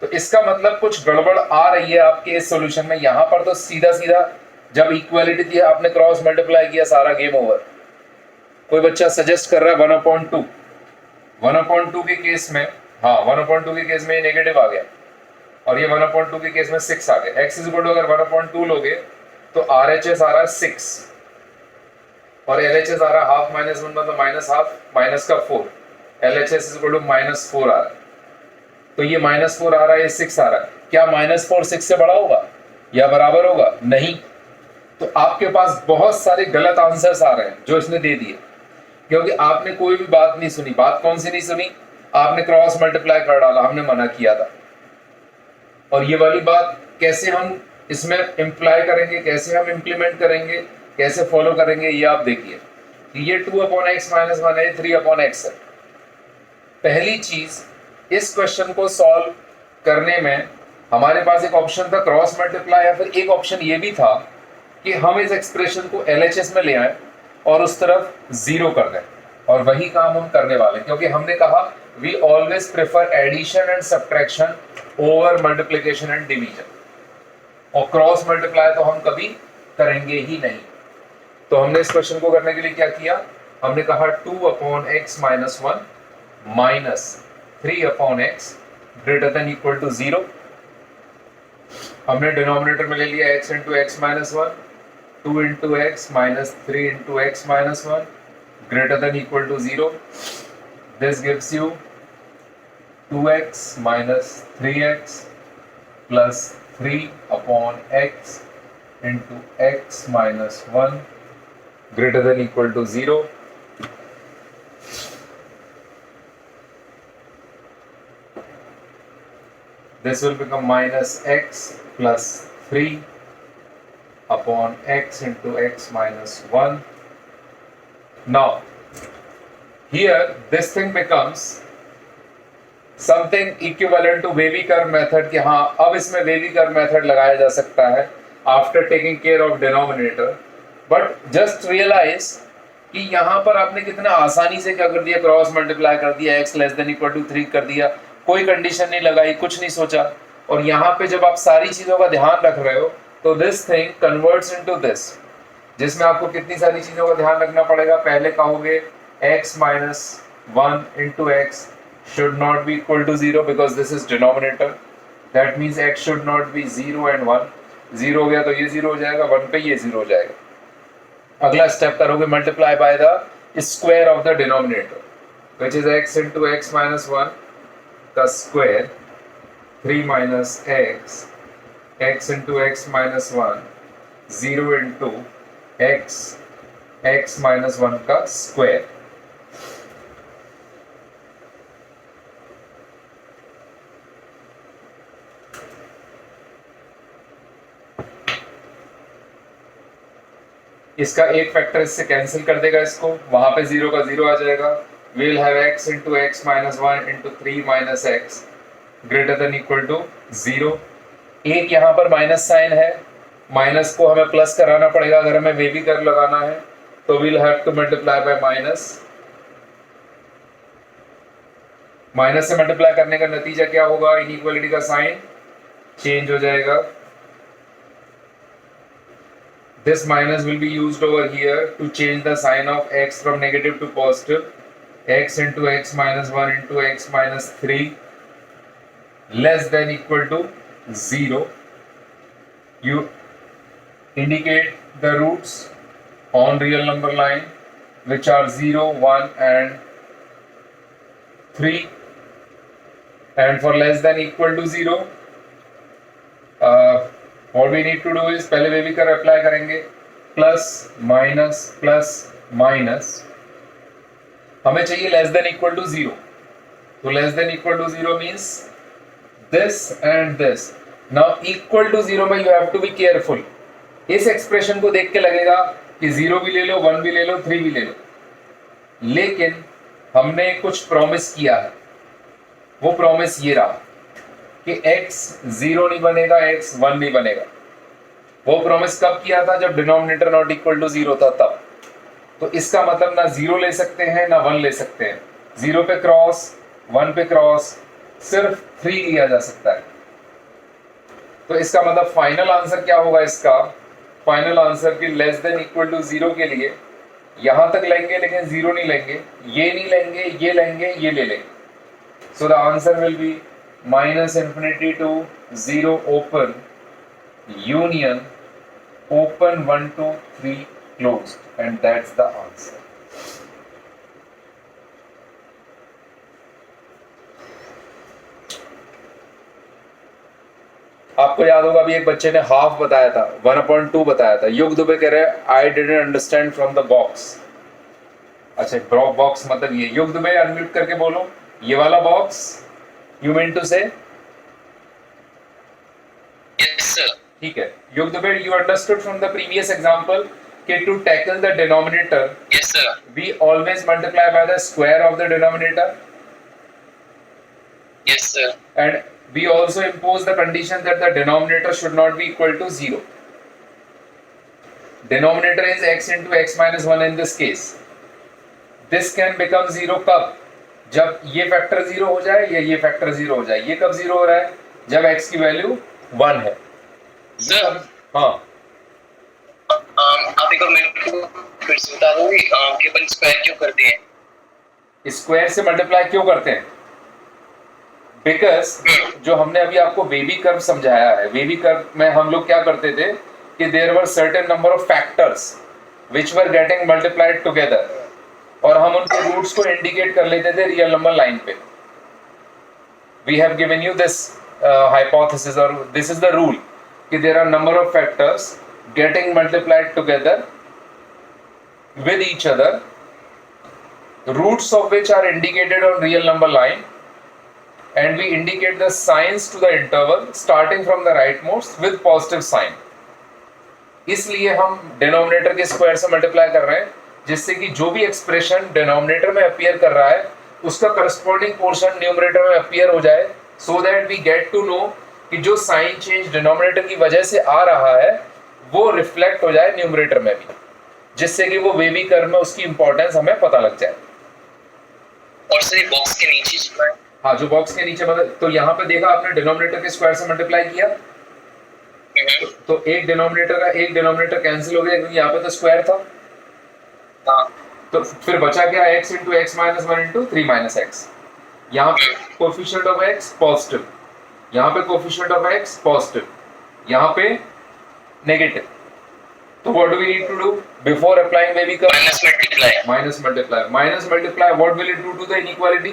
तो इसका मतलब कुछ गड़बड़ आ रही है आपके इस सॉल्यूशन में. यहां पर तो सीधा सीधा जब इक्वालिटी थी आपने क्रॉस मल्टीप्लाई किया, सारा गेम ओवर. कोई बच्चा सजेस्ट कर रहा है 1/2. 1/2 के केस में, हाँ 1/2 के केस में ये नेगेटिव आ गया और ये 1/2 के केस में 6 आ गया. x इज इक्वल टू अगर 1/2 लोगे तो RHS आ रहा है 6 और LHS आ रहा है हाफ माइनस 1 मतलब माइनस हाफ माइनस का 4. LHS इज इक्वल टू -4 आ रहा है. तो ये -4 आ रहा है, ये 6 आ रहा है. क्या -4 6 से बड़ा होगा या बराबर होगा? नहीं. तो आपके पास बहुत सारे गलत आंसर्स आ रहे हैं जो इसने दे दिए, क्योंकि आपने कोई भी बात नहीं सुनी. बात कौन सी नहीं सुनी? आपने क्रॉस मल्टीप्लाई कर डाला, हमने मना किया था. और ये वाली बात कैसे हम इसमें इम्प्लाई करेंगे, कैसे हम इम्प्लीमेंट करेंगे, कैसे फॉलो करेंगे, ये आप देखिए. ये 2/x - 1 है, 3/x है. पहली चीज, इस क्वेश्चन को सॉल्व करने में हमारे पास एक ऑप्शन था क्रॉस मल्टीप्लाई, या फिर एक ऑप्शन ये भी था कि हम इस एक्सप्रेशन को LHS में ले आए और उस तरफ जीरो कर दें, और वही काम हम करने वाले हैं, क्योंकि हमने कहा we always prefer addition and subtraction over multiplication and division, और क्रॉस मल्टीप्लाई तो हम कभी करेंगे ही नहीं। तो हमने इस क्वेश्चन को करने के लिए क्या किया, हमने कहा 2/x - 1 minus 3/x greater than equal to 0। हमने डिनोमिनेटर में ले लिया x into x minus 1, 2 into x minus 3 into x minus 1 greater than equal to 0। This gives you 2x minus 3x plus 3/x into x minus 1 greater than equal to 0. This will become minus x plus 3/x into x minus 1. Now, here this thing becomes something equivalent to wavy curve method कि हाँ अब इसमें wavy curve method लगाया जा सकता है after taking care of denominator, but just realize कि यहाँ पर आपने कितना आसानी से क्या कर दिया, क्रॉस मल्टीप्लाई कर दिया, x less than equal to 3 कर दिया, कोई कंडीशन नहीं लगाई, कुछ नहीं सोचा। और यहाँ पे जब आप सारी चीजों का ध्यान रख रहे हो तो this thing converts into this, जिसमें आपको कितनी सारी चीजों का ध्यान रखना पड़ेगा। पहले कहोगे x minus 1 into x should not be equal to 0 because this is denominator. That means x should not be 0 and 1. 0 हो गया तो ये 0 हो जाएगा, 1 पे ये 0 हो जाएगा। अगला स्टेप करोगे multiply by the square of the denominator which is x into x minus 1 का square, 3 minus x into x minus 1, 0 into x minus 1 का स्क्वायर। इसका एक फैक्टर इससे कैंसिल कर देगा, इसको वहां पे 0 का 0 आ जाएगा। we'll have x into x minus 1 into 3 minus x greater than equal to 0। एक यहाँ पर माइनस साइन है, माइनस को हमें प्लस कराना पड़ेगा अगर हमें वेवी कर्व लगाना है, तो we'll have to multiply by minus. Minus से मल्टीप्लाई करने का नतीजा क्या होगा, इनइक्वालिटी का साइन चेंज हो जाएगा। This minus will be used over here to change the sign of x from negative to positive. X into x minus 1 into x minus 3 less than equal to 0. You indicate the roots on real number line which are 0, 1 and 3, and for less than equal to 0 what we need to do is पहले वे भी कर apply करेंगे, plus minus, हमें चाहिए less than equal to 0। तो less than equal to 0 means this and this. Now equal to 0 में you have to be careful. इस expression को देख के लगेगा कि 0 भी ले लो, 1 भी ले लो, 3 भी ले लो, लेकिन हमने कुछ प्रॉमिस किया है। वो प्रॉमिस ये रहा कि x 0 नहीं बनेगा, x 1 नहीं बनेगा। वो प्रॉमिस कब किया था, जब डिनोमिनेटर नॉट इक्वल टू 0 था तब। तो इसका मतलब ना 0 ले सकते हैं ना 1 ले सकते हैं। 0 पे क्रॉस, 1 पे क्रॉस, सिर्फ 3 लिया जा सकता है। तो इसका मतलब फाइनल आंसर क्या होगा, इसका फाइनल आंसर की लेस देन इक्वल टू 0 के लिए यहां तक लेंगे लेकिन 0 नहीं लेंगे, ये नहीं लेंगे, ये लेंगे, ये ले लेंगे। So the answer will B minus infinity to 0 open, union open 1 to 3 closed, and that's the answer. आपको याद होगा अभी एक बच्चे ने हाफ बताया था, 1/2 बताया था। युग दुबे कह रहे I didn't understand from the box. अच्छा, बॉक्स मतलब ये। युग दुबे अनम्यूट करके बोलो, ये वाला box You mean to say? Yes, sir. ठीक है। युग Dubey, you understood from the previous example कि to tackle the denominator, Yes, sir. we always multiply by the square of the denominator. Yes, sir. And we also impose the condition that the denominator should not be equal to 0. Denominator is x into x minus 1 in this case. This can become 0 कब? जब ये factor 0 हो जाए या ये factor 0 हो जाए. ये कब 0 हो रहा है? जब x की वैल्यू 1 है. Sir, हाँ, आप एक बार मेरे को फिर से बता दो कि अपन स्क्वायर क्यों करते हैं? स्क्वायर से मल्टीप्लाई क्यों करते हैं? बिकॉज जो हमने अभी आपको वेवी कर्व समझाया है, वेवी कर्व में हम लोग क्या करते थे कि there were certain number of factors which were getting multiplied together, और हम उनके रूट्स को इंडिकेट कर लेते थे रियल नंबर लाइन पे. We have given you this hypothesis, और दिस इज द रूल कि there are number of factors getting multiplied together with each other, roots of which are indicated on real number line, and we indicate the signs to the interval starting from the rightmost with positive sign. इसलिए हम denominator के square से multiply कर रहे हैं, जिससे कि जो भी एक्सप्रेशन डिनोमिनेटर में अपीयर कर रहा है उसका करस्पॉन्डिंग पोर्शन न्यूमरेटर में अपीयर हो जाए, so that we get to know कि जो साइन चेंज डिनोमिनेटर की वजह से आ रहा है वो रिफ्लेक्ट हो जाए न्यूमरेटर में भी, जिससे कि वो वेवी कर्व में उसकी इंपॉर्टेंस हमें पता लग जाए. और सर ये बॉक्स के नीचे छुपा है. हाँ, जो बॉक्स के नीचे मतलब, तो यहाँ पे देखा आपने डिनोमिनेटर के स्क्वायर से मल्टीप्लाई किया, तो एक डिनोमिनेटर का एक डिनोमिनेटर कैंसिल हो गया क्योंकि यहाँ पे तो स्क्वायर था. हाँ. तो फिर बचा क्या? x into x minus 1 into 3 minus x. यहाँ पे कोफिशिएंट ऑफ x पॉजिटिव, यहाँ पे कोफिशिएंट ऑफ x पॉजिटिव, यहाँ पे negative. So what do we need to do before applying wavy curve? Minus multiply. Minus multiply. Minus multiply. What will it do to the inequality?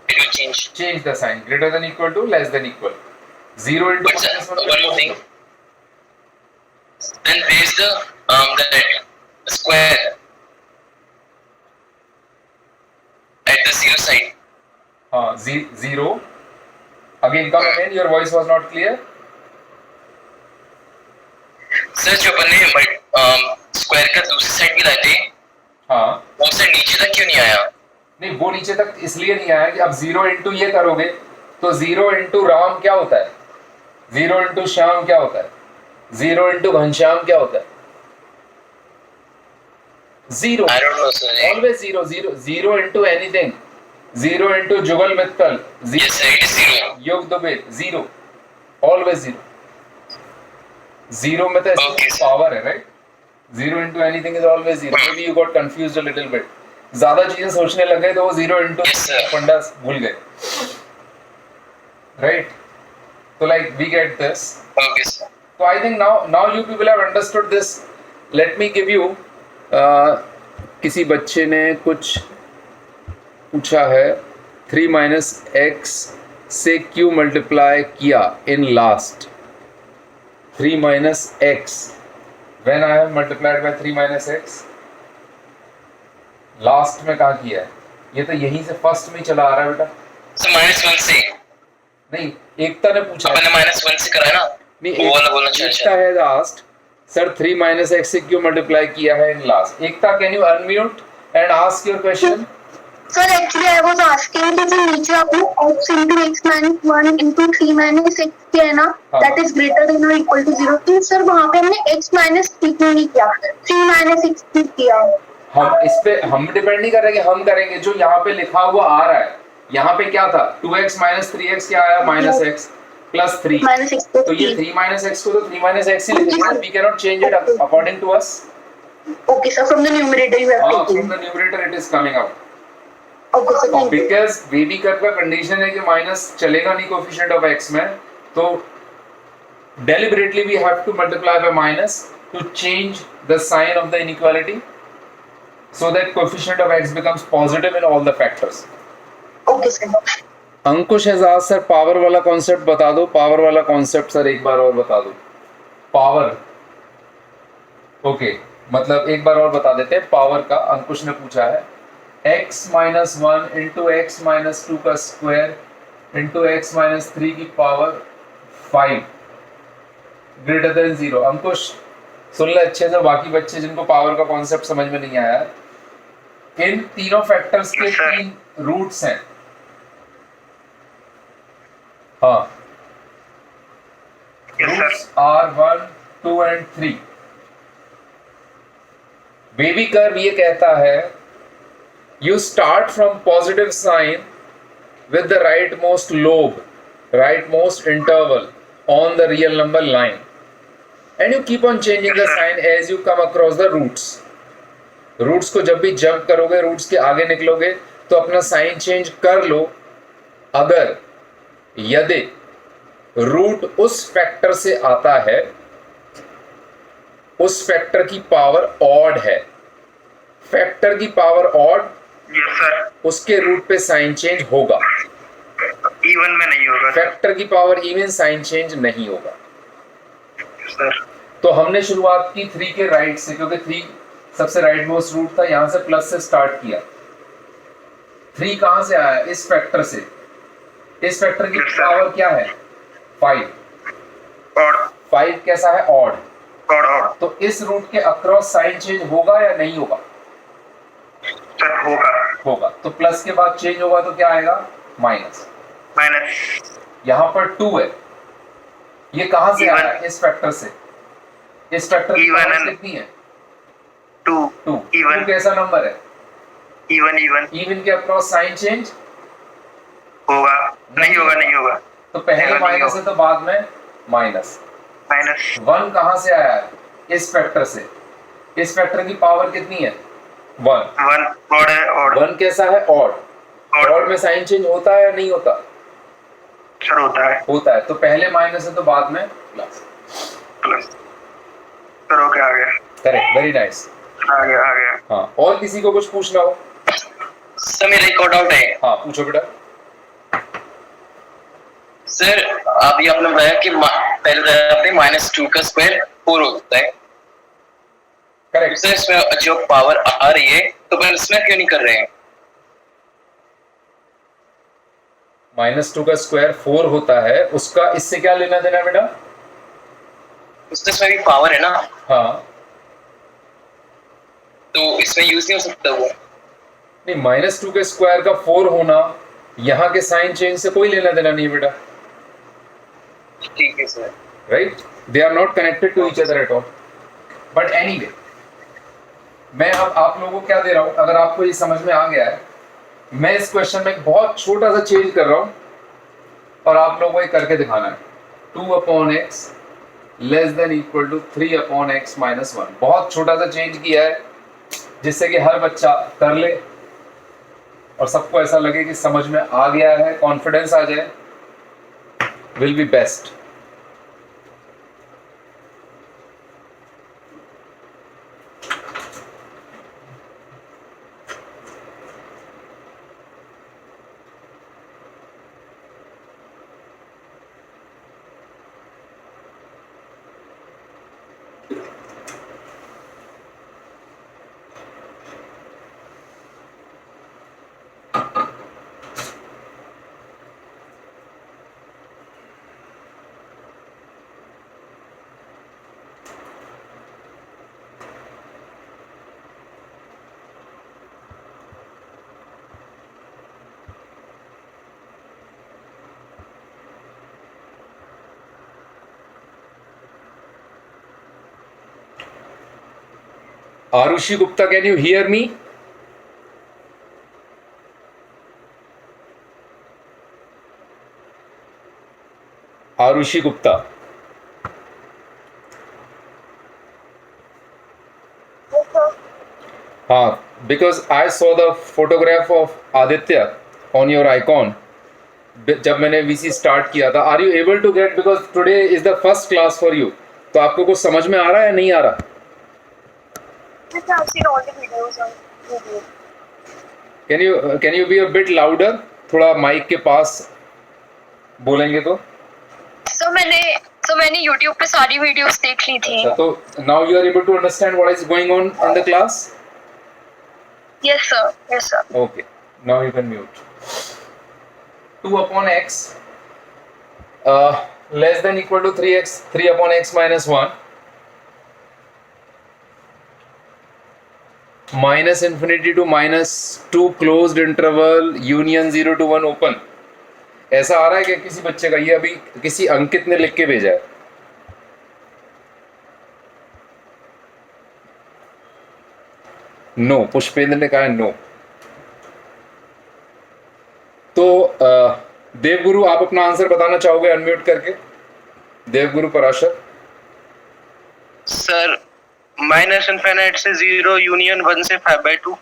It will change. Change the sign. Greater than equal to less than equal. 0 into But minus sir, 1. one more thing. Then there is the square at the zero side. Zero. Again, come again. Your voice was not clear. Sir जो अपन ने square का दूसरी side भी लाए थे, हाँ, वो sir नीचे तक क्यों नहीं आया? नहीं, वो नीचे तक इसलिए नहीं आया कि अब 0 इंटू ये करोगे तो 0 इंटू राम क्या होता है, 0 इंटू श्याम क्या होता है, 0 इंटू घनश्याम क्या होता है? 0. I don't know sir. Always 0. 0 into anything. 0 into Jugal Mittal. Yes sir, it is zero. योग दुबे 0. Always 0. 0 में तो Okay, sir. पावर है, right? 0 into anything is always 0. Maybe you got confused a little bit. ज्यादा चीजें सोचने लग गए तो वो 0 into Yes, sir. फंडा भूल गए, right? So like we get this. Okay sir. So I think now you people have understood this. Let me give you किसी बच्चे ने कुछ पूछा है 3 माइनस एक्स से क्यों मल्टीप्लाई किया in last. 3 minus x. When I have multiplied by 3 minus x, last में कहाँ किया है? ये तो यहीं से फर्स्ट में चला आ रहा है बेटा. सर -1 से नहीं, एकता ने पूछा अपन ने -1 से करा है ना. नहीं, वो वाला बोलना एकता चाहिए. है आस्क्ड सर 3 minus x से क्यों मल्टीप्लाई किया है in last. Ekta, can you unmute and ask your question. Sir, actually I was asking कि जो नीचे आपने x into x minus 1 into 3 minus x किया है ना, that is greater than or equal to 0. तो सर वहाँ पे हमने x minus 3 क्यों नहीं किया, 3 minus x क्यों किया? हम इस पे हम डिपेंड नहीं कर रहे कि हम करेंगे, जो यहाँ पे लिखा हुआ आ रहा है. यहाँ पे क्या था? 2x minus 3x क्या आया? minus x plus 3. Minus x तो ये 3 minus x को तो 3 minus x ही लिखेंगे. We cannot change it according to us. Okay sir, from the numerator you have From taken. the numerator it is coming out. Okay sir, thank you. Because wavy curve का condition है कि minus चलेगा नहीं coefficient of x में, तो deliberately we have to multiply by minus to change the sign of the inequality so that coefficient of x becomes positive in all the factors. Okay sir. Ankush Ejaz sir power वाला concept बता दो. Power वाला concept sir एक बार और बता दो. Power, okay, मतलब एक बार और बता देते हैं. पावर का अंकुश ने पूछा है x minus 1 into x minus 2 का स्क्वायर into x minus 3 की पावर 5 ग्रेटर देन 0. अंकुश सुन ले अच्छे से, बाकी बच्चे जिनको पावर का कॉन्सेप्ट समझ में नहीं आया, इन तीनों फैक्टर्स के 3 रूट्स हैं. हाँ, Yes, sir. Roots are 1, 2 and 3. Wavy curve ये कहता है you start from positive sign with the rightmost lobe, rightmost interval on the real number line, and you keep on changing the sign as you come across the roots. Roots को जब भी jump करोगे, roots के आगे निकलोगे तो अपना sign change कर लो अगर यदि रूट उस फैक्टर से आता है, उस फैक्टर की पावर ऑड है, फैक्टर की पावर ऑड, Yes, sir. उसके रूट पे साइन चेंज होगा, इवन में नहीं होगा फैक्टर की पावर इवन साइन चेंज नहीं होगा। सर। तो हमने शुरुआत की 3 के राइट से, क्योंकि 3 सबसे राइट मोस्ट रूट था, यहां से प्लस से स्टार्ट किया। 3 कहां से आया? इस फैक्टर से। इस फैक्टर की पावर क्या है? 5। और 5 कैसा है? ऑड। और तो इस रूट के अक्रॉस साइन चेंज होगा या नहीं होगा? सर होगा। होगा। तो प्लस के बाद चेंज होगा तो क्या आएगा? माइनस। माइनस। यहां पर 2 है, ये कहां से Even. आया? इस फैक्टर से। इस फैक्टर की Even पावर and- कितनी है? 2 2। Even. कैसा नंबर है? इवन इवन के अक्रॉस साइन चेंज होगा। नहीं होगा तो पहले नहीं माइनस होगा। है तो बाद में माइनस। माइनस। 1 कहां से आया है? इस फैक्टर से। इस फैक्टर की पावर कितनी है? 1। 1 ऑड है। और 1 कैसा है? ऑड। ऑड में साइन चेंज होता है या नहीं होता? सर होता है होता है। तो पहले माइनस है तो बाद में प्लस। प्लस। सर ओके आ गया। Correct, very nice. आ गया। हाँ, और किसी को कुछ पूछना हो? सर मेरा एक और डाउट है। हाँ पूछो बेटा। सर अभी आपने बताया कि पहले बताया आपने -2 का स्क्वायर 4 होता है। करेक्ट। सर इसमें जो पावर आ रही है तो अपन इसमें क्यों नहीं कर रहे हैं? -2 का स्क्वायर 4 होता है, उसका इससे क्या लेना देना बेटा? उसमें भी पावर है ना, हाँ, तो इसमें यूज नहीं हो सकता वो। नहीं, -2 के स्क्वायर का 4 होना यहाँ के साइन चेंज से कोई लेना देना नहीं बेटा। ठीक है sir. Right, they are not connected to each other at all. But anyway, मैं अब आप लोगों को क्या दे रहा हूं, अगर आपको ये समझ में आ गया है, मैं इस क्वेश्चन में एक बहुत छोटा सा चेंज कर रहा हूं और आप लोगों को ये करके दिखाना है। 2/x less than equal to 3/x minus 1। बहुत छोटा सा चेंज किया है जिससे कि हर बच्चा कर ले और सबको ऐसा लगे कि समझ में आ गया है, कॉन्फिडेंस आ जाए, will be best. Arushi Gupta, can you hear me? Arushi Gupta. हाँ, because I saw the photograph of Aditya on your icon. जब मैंने VC स्टार्ट किया था, Are you able to get, because today is the first class for you, तो आपको कुछ समझ में आ रहा है या नहीं आ रहा? I've seen all the videos on YouTube. Can you be a bit louder? थोड़ा माइक के पास बोलेंगे तो। So मैंने YouTube पे सारी वीडियोस देख ली थी। अच्छा, तो now you are able to understand what is going on in the class? Yes sir, yes sir. Okay, now you can mute. 2/x less than equal to 3/x minus 1 minus infinity to -2 closed interval union 0 to 1 open. ऐसा आ रहा है कि किसी बच्चे का, ये अभी किसी अंकित ने लिख के भेजा है। नो, पुष्पेंद्र ने कहा है नो। तो देवगुरु आप अपना आंसर बताना चाहोगे अनम्यूट करके? देवगुरु पराशर। सर माइनस इनफिनिट से 0 यूनियन 1 से 5/2।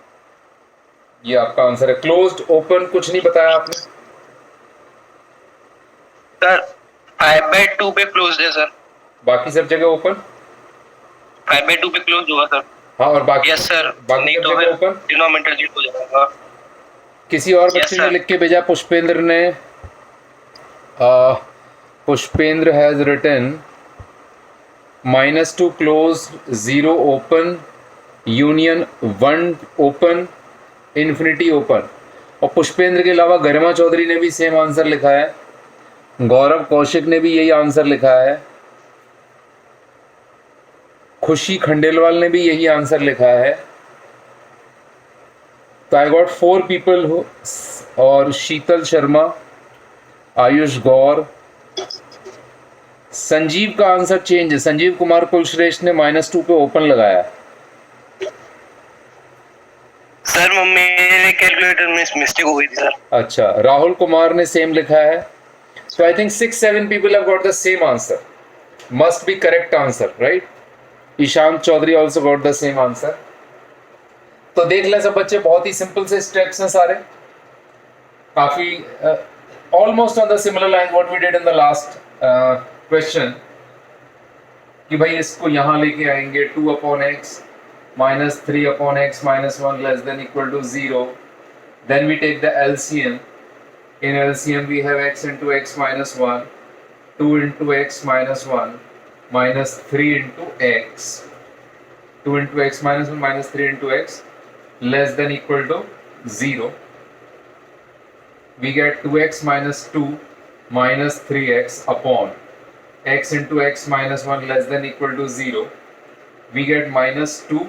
ये आपका आंसर है। क्लोज्ड, ओपन कुछ नहीं बताया आपने। सर 5/2 पे क्लोज्ड है सर। बाकी सब जगह ओपन। 5/2 पे क्लोज होगा सर। हाँ, और बाकी यस सर, बाकी नहीं सब तो जगह फिर ओपन। डिनोमिनेटर 0 हो जाएगा। किसी और Yes, बच्चे ने sir. लिख के भेजा, पुष्पेंद्र ने। Pushpendra has written -2 close, 0 open, union 1 open, infinity open. और पुष्पेंद्र के अलावा गरिमा चौधरी ने भी सेम आंसर लिखा है, गौरव कौशिक ने भी यही आंसर लिखा है, खुशी खंडेलवाल ने भी यही आंसर लिखा है। तो आई गॉट 4 पीपल हो, और शीतल शर्मा, आयुष गौर, संजीव का आंसर चेंज है। संजीव कुमार कुलश्रेष्ठ ने -2 पे ओपन लगाया। सर मेरे कैलकुलेटर में मिस्टेक हो गई थी सर। अच्छा, राहुल कुमार ने सेम लिखा है। So I think 6-7 people have got the same answer. Must be correct answer, right? Ishant Chaudhary also got the same answer. तो देख लें सब बच्चे, बहुत ही सिंपल से स्टेप्स हैं सारे, काफी almost on the similar line what we did in the last question, कि भाई इसको यहाँ लेके आएंगे 2/x -3/x -1 less than equal to 0. Then we take the LCM. In LCM we have x into x minus 1, 2 into x minus 1, minus 3 into x, 2 into x minus 1 minus 3 into x less than equal to 0. We get 2x minus 2 minus 3x upon x into x minus 1 less than equal to 0. We get -2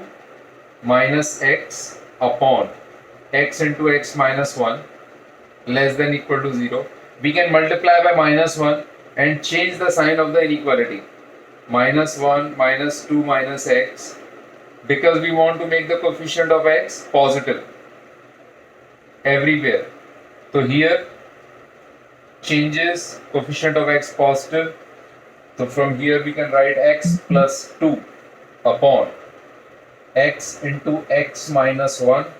minus x upon x into x minus 1 less than equal to 0. We can multiply by -1 and change the sign of the inequality. -1 -2 minus x, because we want to make the coefficient of x positive everywhere. So here changes coefficient of x positive. So from here we can write x plus 2 upon x into x minus 1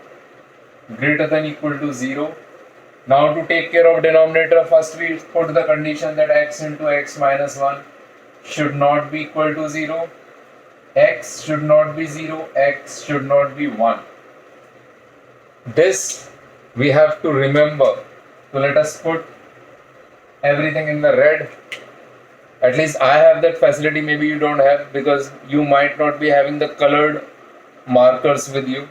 greater than equal to 0. Now to take care of denominator, first we put the condition that x into x minus 1 should not be equal to 0, x should not be 0, x should not be 1. This we have to remember. So let us put everything in the red. At least I have that facility, maybe you don't have, because you might not be having the colored markers with you,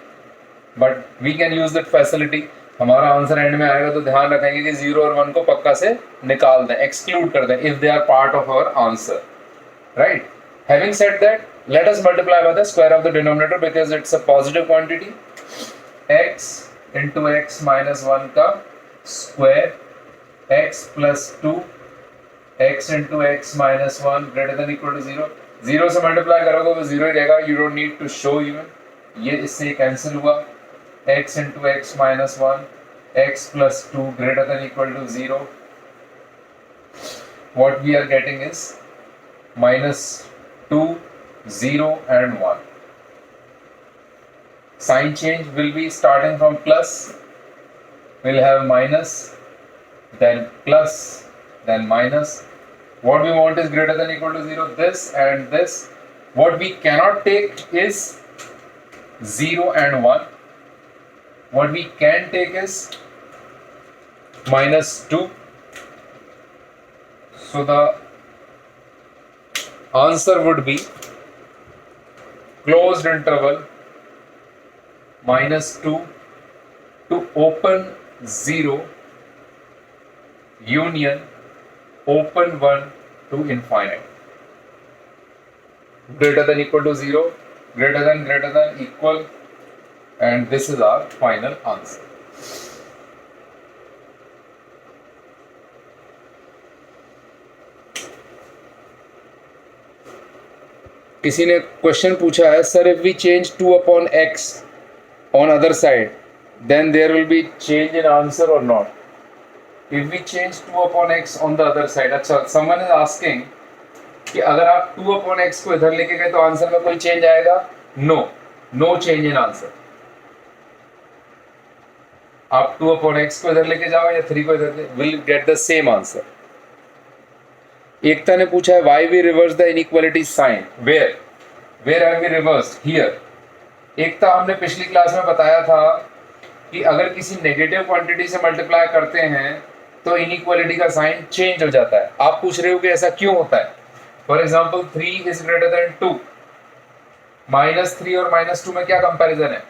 but we can use that facility. हमारा answer and में आएगा तो ध्यान रखेंगे कि 0 और 1 को पक्का से निकाल दें, एक्सक्लूड कर दें if they are part of our answer, right? Having said that, let us multiply by the square of the denominator because it's a positive quantity. x into x minus 1 का square, x plus 2 x into x minus 1 greater than equal to 0. 0 से multiply करोगे वो 0 ही रहेगा, you don't need to show even. ये इससे cancel हुआ, x into x minus 1, x plus 2 greater than equal to 0. What we are getting is -2, 0 and 1. Sign change will be starting from plus, we'll have minus, then plus, then minus. What we want is greater than equal to 0, this and this. What we cannot take is 0 and 1. What we can take is -2. So the answer would be closed interval -2 to open 0 union open 1 to infinite. Greater than equal to 0, greater than equal, and this is our final answer. किसी ने question पूछा है, sir if we change 2/x on other side then there will be change in answer और not? If we change 2/x on the other side, अच्छा someone is asking कि अगर आप 2/x को इधर लेके गए तो आंसर में कोई चेंज आएगा? No change in answer. आप 2/x को इधर लेके जाओ या 3 को इधर, will get the same answer. Ekta ने पूछा है why we reverse the inequality sign, where have we reversed? Here. Ekta, हमने पिछली क्लास में बताया था कि अगर किसी नेगेटिव क्वांटिटी से मल्टीप्लाई करते हैं तो इनइक्वालिटी का साइन चेंज हो जाता है। आप पूछ रहे हो कि ऐसा क्यों होता है? For example 3 is greater than 2, -3 और -2 में क्या कंपैरिजन है?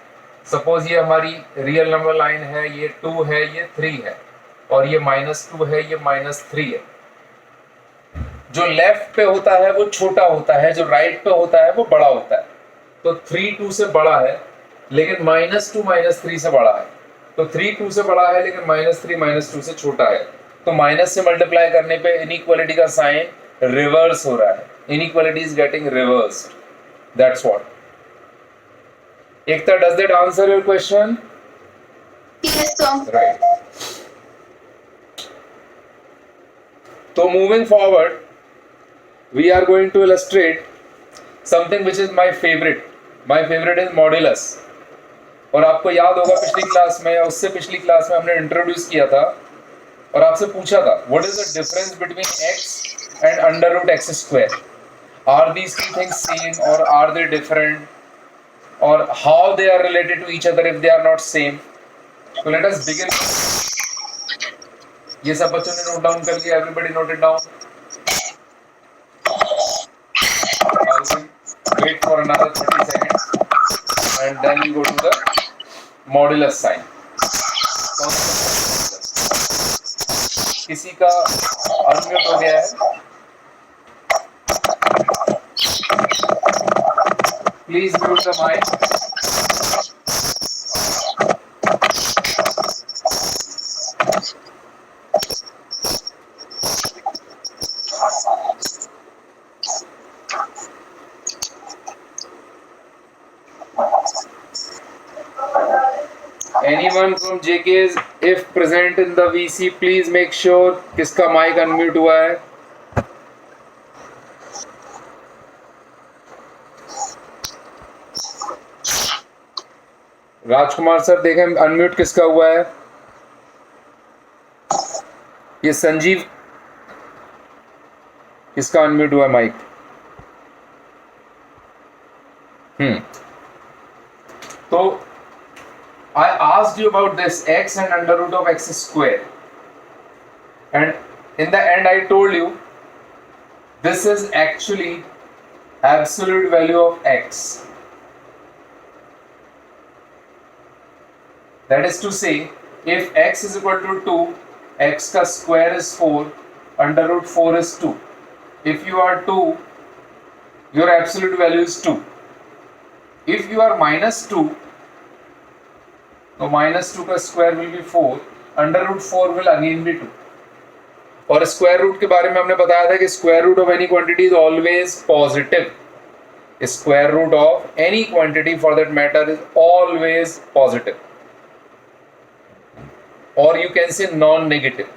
सपोज ये हमारी रियल नंबर लाइन है, ये 2 है, ये 3 है, और ये -2 है, ये -3 है। जो लेफ्ट पे होता है वो छोटा होता है, जो राइट पे होता है वो बड़ा होता है। तो 3 2 से बड़ा है, लेकिन -2 -3 से बड़ा है। तो 3 2 से बड़ा है, लेकिन -3 -2 से छोटा है। तो माइनस से मल्टीप्लाई करने पे इनइक्वालिटी का साइन रिवर्स हो रहा है। Inequality is getting reversed, that's what. Ekta, does that answer your question? Yes, sir. Right. So moving forward, we are going to illustrate something which is my favorite. My favorite is modulus. और आपको याद होगा पिछली class में या उससे पिछली class में हमने इंट्रोड्यूस किया था और आपसे पूछा था what is the difference between x and under root x square? Are these two things same or are they different? Or how they are related to each other if they are not same? So let us begin. ये सब बच्चों ने note down कर लिया? Everybody note it down. Wait for another 30 seconds and then we go to the modulus sign. किसी का unmute हो गया है? Please mute the mic. Anyone from JK's if present in the VC, please make sure किसका mic unmute हुआ है. राजकुमार sir देखें unmute किसका हुआ है? ये संजीव, किसका अनम्यूट हुआ है माइक? तो I asked you about this x and under root of x square, and in the end I told you this is actually absolute value of x. That is to say, if x is equal to 2, x का square is 4, under root 4 is 2. If you are 2, your absolute value is 2. If you are -2, तो -2 का square will be 4, under root 4 will again be 2. और square root के बारे में हमने बताया था कि square root of any quantity is always positive. Square root of any quantity for that matter is always positive. और you can say non-negative.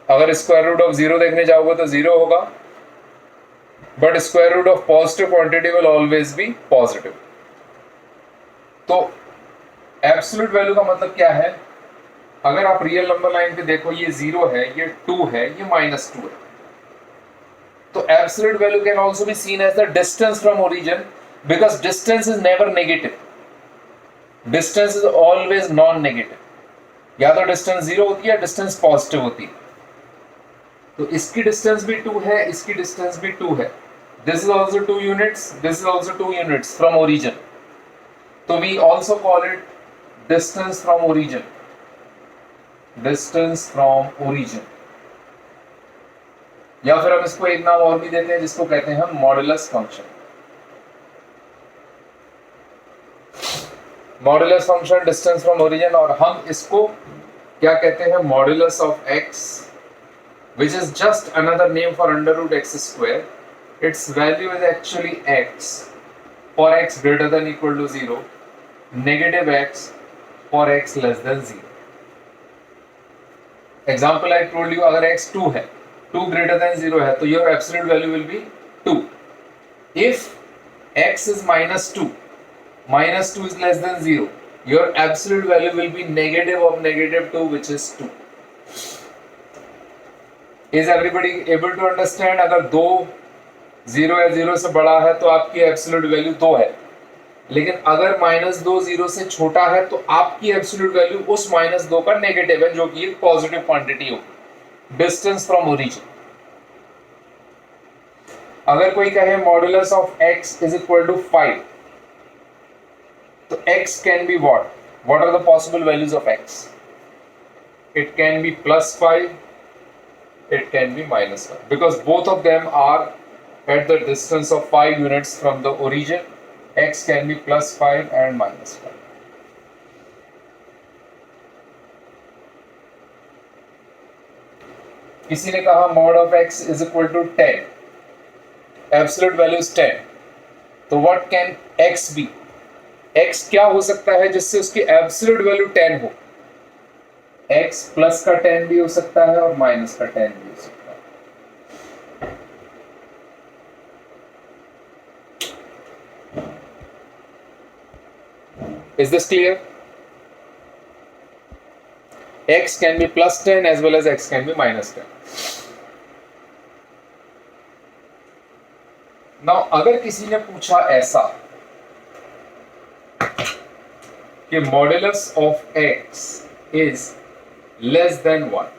अगर square root of 0 देखने जाओगे तो 0 होगा, but square root of positive quantity will always be positive. तो absolute value का मतलब क्या है? अगर आप रियल नंबर लाइन पे देखो, ये 0 है, ये 2 है, ये -2 है, तो absolute value can also be seen as the distance from origin, because distance is never negative. Distance is always non negative. या तो डिस्टेंस 0 होती है, डिस्टेंस पॉजिटिव होती है. तो इसकी डिस्टेंस भी 2 है, इसकी डिस्टेंस भी 2 है. This is also 2 units, this is also 2 units from origin. तो we also call it distance from origin. Distance from origin. या फिर हम इसको एक नाम और भी देते हैं जिसको कहते हैं modulus function. Modulus function distance from origin. और हम इसको क्या कहते हैं? Modulus of x, which is just another name for under root x square. its value is actually x for x greater than equal to 0, negative x for x less than 0. Example I told you, अगर x 2 है, 2 greater than 0 है, तो your absolute value will be 2. If x is minus 2 is less than 0, your absolute value will be negative of negative 2, which is 2. Is everybody able to understand? अगर 2 0 या 0 से बड़ा है तो आपकी एब्सोल्यूट वैल्यू 2 है, लेकिन अगर -2 0 से छोटा है तो आपकी एब्सोल्यूट वैल्यू उस -2 का नेगेटिव है, जो कि एक पॉजिटिव क्वांटिटी होगी, डिस्टेंस फ्रॉम ओरिजिन. अगर कोई कहे modulus of x is equal to 5, तो x can be what are the possible values of x? It can be +5, it can be -1, because both of them are at the distance of 5 units from the origin. X can be +5 and -5. किसी ने कहा mod of x is equal to 10, absolute value is 10, तो what can x be? x क्या हो सकता है जिससे उसकी absolute value 10 हो? x प्लस का 10 भी हो सकता है और माइनस का 10 भी हो सकता है. Is this clear? x can be plus 10 as well as x can be minus 10. Now अगर किसी ने पूछा ऐसा कि modulus of x is less than 1,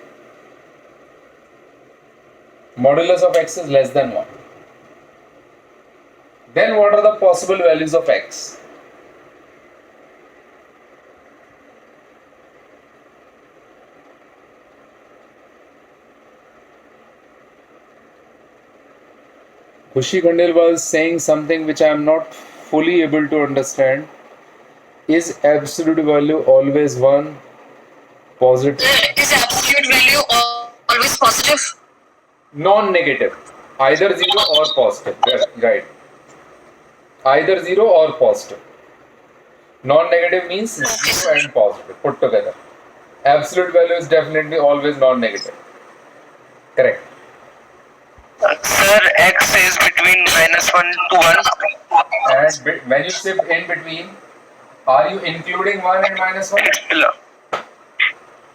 modulus of x is less than 1, then what are the possible values of x? Khushi Khandel was saying something which I am not fully able to understand. Is absolute value always 1? Positive? Is absolute value always positive? Non-negative, either 0 or positive. Right, either 0 or positive. Non-negative means 0 and positive put together. Absolute value is definitely always non-negative. Correct. Sir, x is between -1 to 1. And when you say in between, are you including 1 and -1?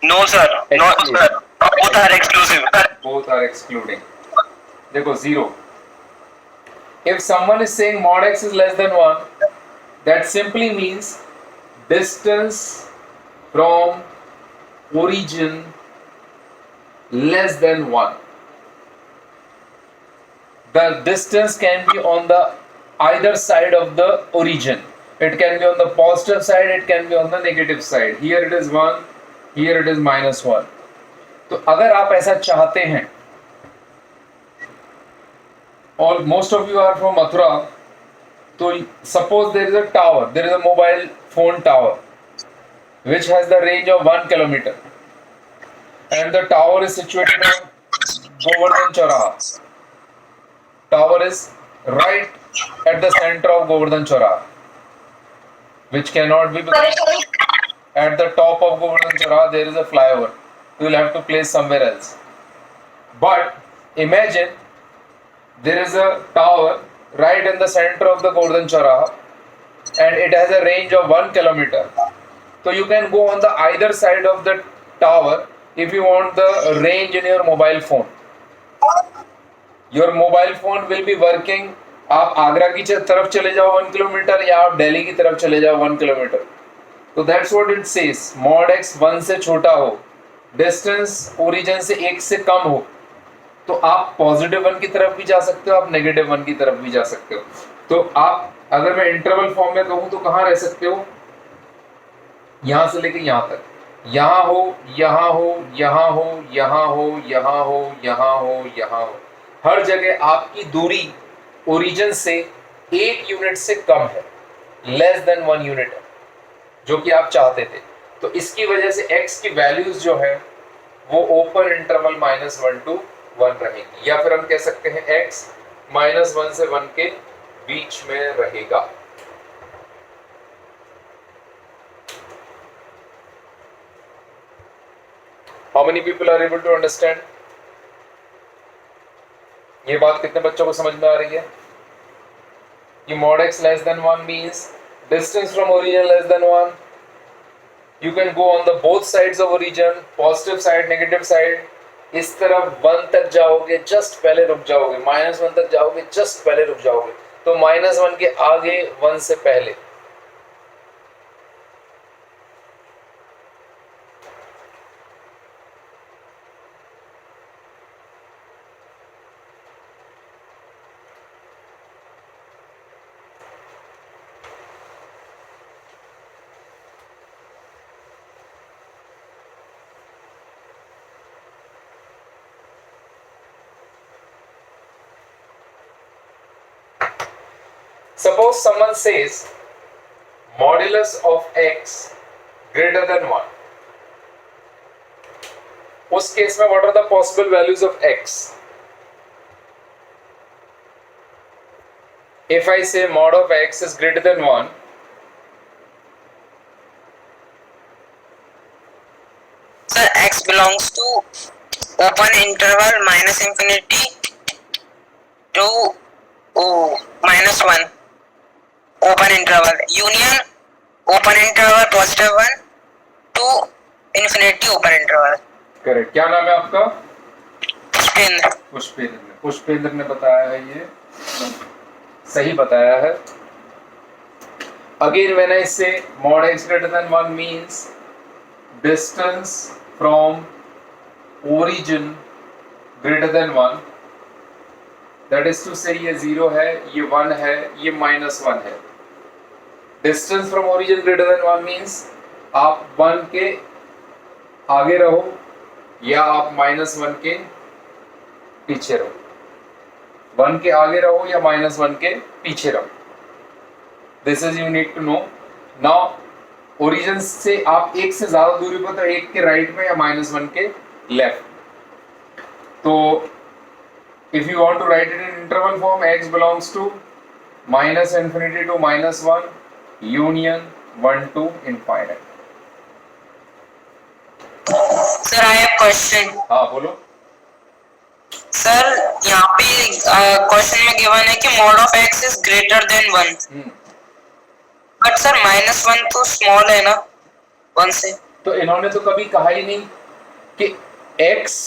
No, sir. No, sir. Both are exclusive. Both are excluding. देखो 0. If someone is saying mod x is less than 1, that simply means distance from origin less than 1. The distance can be on the either side of the origin. It can be on the positive side, it can be on the negative side. Here it is 1, here it is -1. तो अगर आप ऐसा चाहते हैं, और most of you are from Mathura, तो suppose there is a tower, there is a mobile phone tower which has the range of 1 kilometer, and the tower is situated on Govardhan Chauraha. Tower is right at the center of Govardhan Chauraha, which cannot be, because at the top of Govardhan Chauraha there is a flyover. You will have to place somewhere else. But imagine there is a tower right in the center of the Govardhan Chauraha, and it has a range of 1 kilometer. So you can go on the either side of the tower if you want the range in your mobile phone. Your mobile phone will be working. आप आगरा की तरफ चले जाओ 1 kilometre, या आप दिल्ली की तरफ चले जाओ 1 किलोमीटर. तो that's what it says. Mod x 1 से छोटा हो, डिस्टेंस ओरिजिन से 1 से कम हो, तो आप पॉजिटिव 1 की तरफ भी जा सकते हो, आप नेगेटिव 1 की तरफ भी जा सकते हो. तो आप अगर मैं इंटरवल फॉर्म में कहूँ तो कहाँ रह सकते हो? यहाँ से लेके यहाँ तक, यहाँ हो, यहाँ हो, यहाँ हो, यहाँ हो, यहाँ हो, यहाँ हो, यहाँ हो, हर जगह आपकी दूरी ओरिजिन से 1 यूनिट से कम है, लेस देन 1 यूनिट है, जो कि आप चाहते थे. तो इसकी वजह से x की वैल्यूज जो है वो ओपन इंटरवल -1 to 1 रहेंगी, या फिर हम कह सकते हैं x -1 से 1 के बीच में रहेगा। How many people are able to understand? ये बात कितने बच्चों को समझ में आ रही है? कि mod x less than 1 means distance from origin less than 1. You can go on the both sides of origin, positive side, negative side. इस तरफ 1 तक जाओगे, जस्ट पहले रुक जाओगे, -1 तक जाओगे, जस्ट पहले रुक जाओगे, तो -1 के आगे 1 से पहले। Suppose someone says modulus of x greater than 1. उस केस में what are the possible values of x? If I say mod of x is greater than 1, Sir, x belongs to open interval -infinity to -1. Open interval union open interval +1 to infinity open interval. Correct. क्या नाम है आपका? पुष्पेंद्र। पुष्पेंद्र ने बताया है, ये सही बताया है। अगेन व्हेन आई से mod x greater than 1 means distance from origin greater than 1, that is to say ये 0 है, ये 1 है, ये -1 है। Distance from origin greater than 1 means आप 1 के आगे रहो या आप -1 के पीछे रहो। 1 के आगे रहो या -1 के पीछे रहो। This is you need to know. Now origin से आप एक से ज्यादा दूरी पर, तो एक के राइट में या -1 के लेफ्ट। तो if you want to write it in interval form, x belongs to -infinity to -1 union 1 to infinite. Sir, I have question. हाँ बोलो। Sir, यहाँ पे क्वेश्चन में गिवन है कि mod of x is greater than 1. But sir, -1 तो small है ना 1 से। तो इन्होंने तो कभी कहा ही नहीं कि x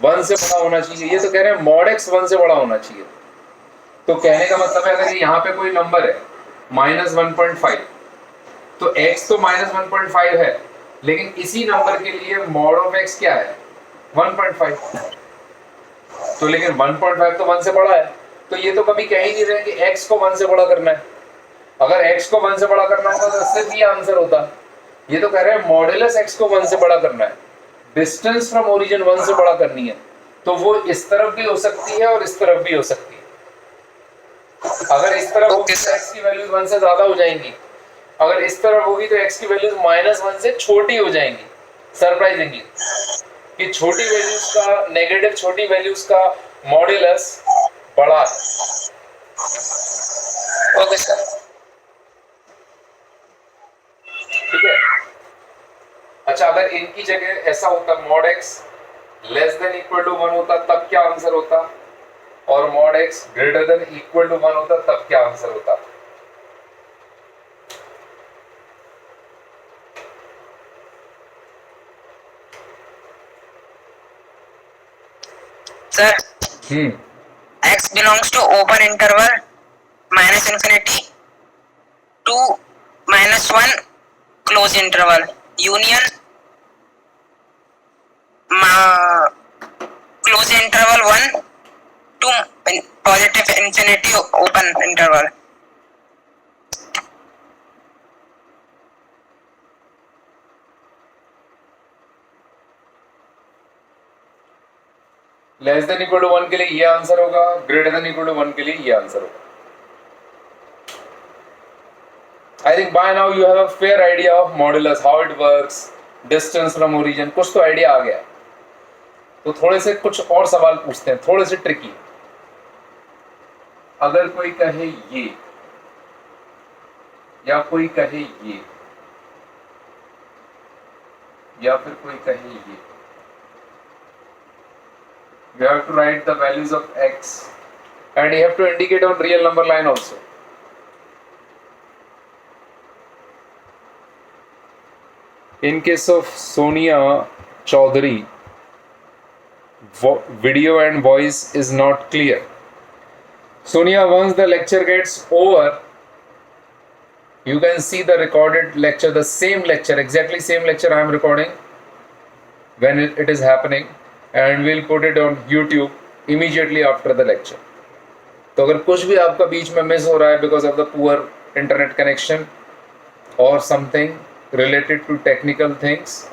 1 से बड़ा होना चाहिए, ये तो कह रहे हैं mod x 1 से बड़ा होना चाहिए। तो कहने का मतलब है अगर यहाँ पे कोई नंबर है -1.5, तो x तो -1.5 है, लेकिन इसी नंबर के लिए mod ऑफ x क्या है 1.5। तो लेकिन 1.5 तो 1 से बड़ा है, तो ये तो कभी कह ही नहीं रहे कि x को 1 से बड़ा करना है। अगर x को 1 से बड़ा करना होता तो सिर्फ ये आंसर होता। ये तो कह रहे हैं मॉडुलस x को 1 से बड़ा करना है, डिस्टेंस फ्रॉम ओरिजिन 1 से बड़ा करनी है, तो वो इस तरफ भी हो सकती है और इस तरफ भी हो सकती है। अगर इस तरफ होगी तो x की वैल्यूज 1 से ज्यादा हो जाएंगी, अगर इस तरफ होगी तो x की वैल्यूज -1 से छोटी हो जाएंगी। सरप्राइजिंगली कि छोटी वैल्यूज का, नेगेटिव छोटी वैल्यूज का मॉडुलस बड़ा है। Okay sir. ठीक है। अच्छा, अगर इनकी जगह ऐसा होता mod x less than equal to 1 होता तब क्या आंसर होता, और mod x greater than equal to 1 होता तब क्या आंसर होता? Sir, x belongs to open interval -infinity to -1 close interval union close interval 1 to positive infinity open interval. Less than equal to 1 के लिए ये आंसर होगा, ग्रेटर देन इक्वल टू 1 के लिए ये आंसर होगा। I think by now you have a fair idea of modulus, how it works, distance from origin, कुछ तो आइडिया आ गया। तो थोड़े से कुछ और सवाल पूछते हैं, थोड़े से ट्रिकी। अगर कोई कहे ये या कोई कहे ये या फिर कोई कहे ये, you have to write the values of x and you have to indicate on real number line also. In case of Sonia Chaudhary, video and voice is not clear. Sonia, once the lecture gets over, you can see the recorded lecture, the same lecture, exactly same lecture I am recording when it is happening, and we'll put it on YouTube immediately after the lecture. तो अगर कुछ भी आपका बीच में miss हो रहा है because of the poor internet connection or something related to technical things,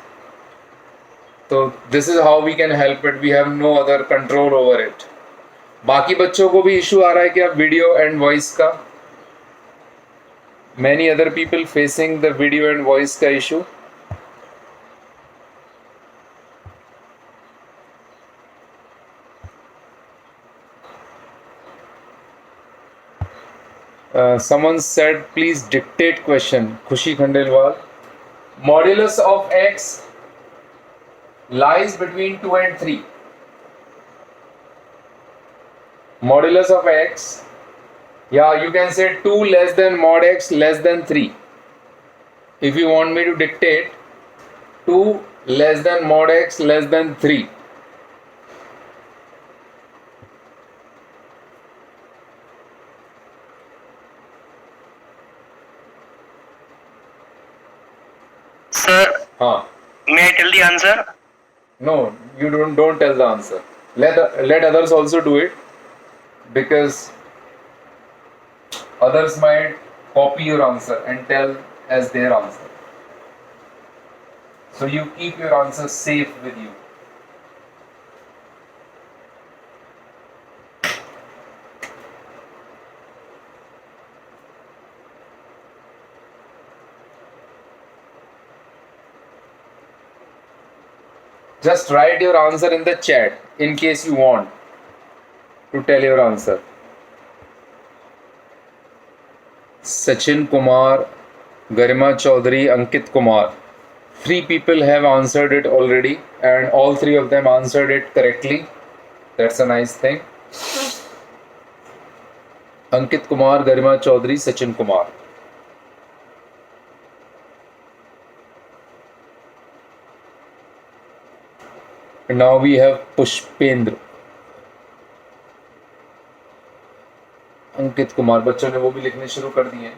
तो this is how we can help it. We have no other control over it. बाकी बच्चों को भी इशू आ रहा है क्या वीडियो एंड वॉइस का? Many other people facing the video and voice का issue. Someone said please dictate question. Khushi Khandelwal. Modulus of x lies between 2 and 3. Modulus of x, yeah, you can say 2 less than mod x less than 3. If you want me to dictate 2 less than mod x less than 3. Sir, Huh. may I tell the answer? No, you don't tell the answer. Let others also do it, because others might copy your answer and tell as their answer. So you keep your answer safe with you. Just write your answer in the chat in case you want to tell your answer. Sachin Kumar, Garima Chaudhary, Ankit Kumar. 3 people have answered it already, and all 3 of them answered it correctly. That's a nice thing. Ankit Kumar, Garima Chaudhary, Sachin Kumar. And now we have Pushpendra. Ankit Kumar, बच्चों ने वो भी लिखने शुरू कर दिए।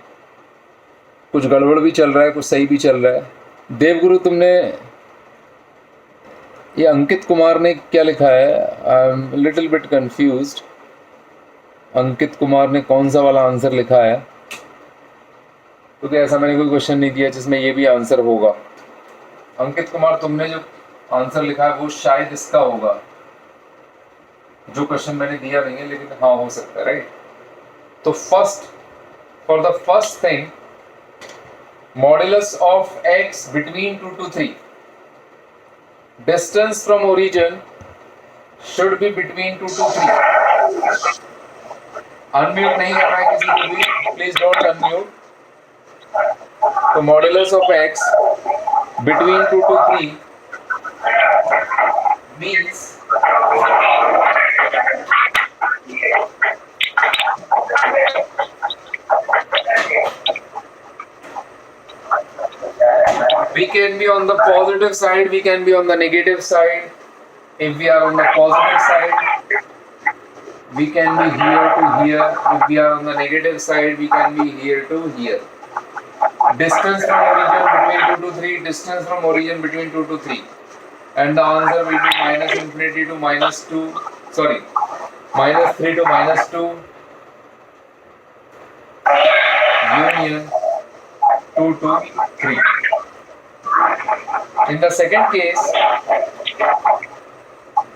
कुछ गड़बड़ भी चल रहा है, कुछ सही भी चल रहा है। देवगुरु, तुमने ये अंकित कुमार ने क्या लिखा है? I am little bit confused. Ankit Kumar ने कौन सा वाला आंसर लिखा है? क्योंकि ऐसा मैंने कोई क्वेश्चन नहीं दिया जिसमें ये भी आंसर होगा। अंकित कुमार, तुमने जो आंसर लिखा है वो शायद इसका होगा, जो क्वेश्चन मैंने दिया नहीं है, लेकिन हाँ हो सकता है, राइट? तो for the first thing, modulus of x between 2 to 3, distance from origin should be between 2 to 3. Unmute नहीं करना है किसी को भी, प्लीज डोंट अनम्यूट। तो modulus of x between 2 to 3 means we can be on the positive side, we can be on the negative side. If we are on the positive side, we can be here to here. If we are on the negative side, we can be here to here. Distance from origin between 2 to 3, distance from origin between 2 to 3. And the answer will be minus infinity to minus 2, sorry, minus 3 to minus 2, union 2 to 3. In the second case,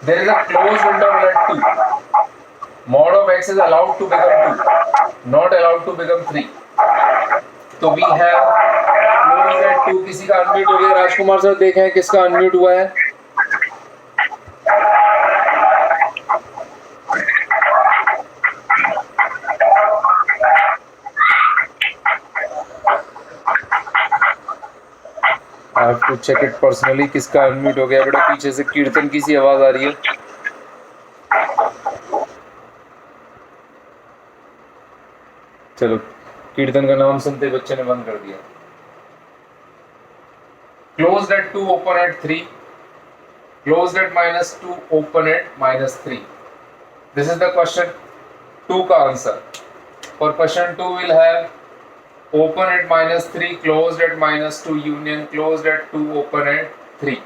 there is a closed interval at 2. Mod of x is allowed to become 2, not allowed to become 3. So we have closed at 2. किसी का unmute हो गया? राजकुमार sir देखें किसका unmute हुआ है? I have to check it personally. किसका unmute हो गया बेटा? पीछे से कीर्तन की सी आवाज आ रही है। चलो, कीर्तन का नाम सुनते बच्चे ने बंद कर दिया। Closed at 2, open at 3, closed at -2, open at -3। This is the question 2 का answer. For question 2 will have open at -3, closed at -2, union closed at 2, open at 3।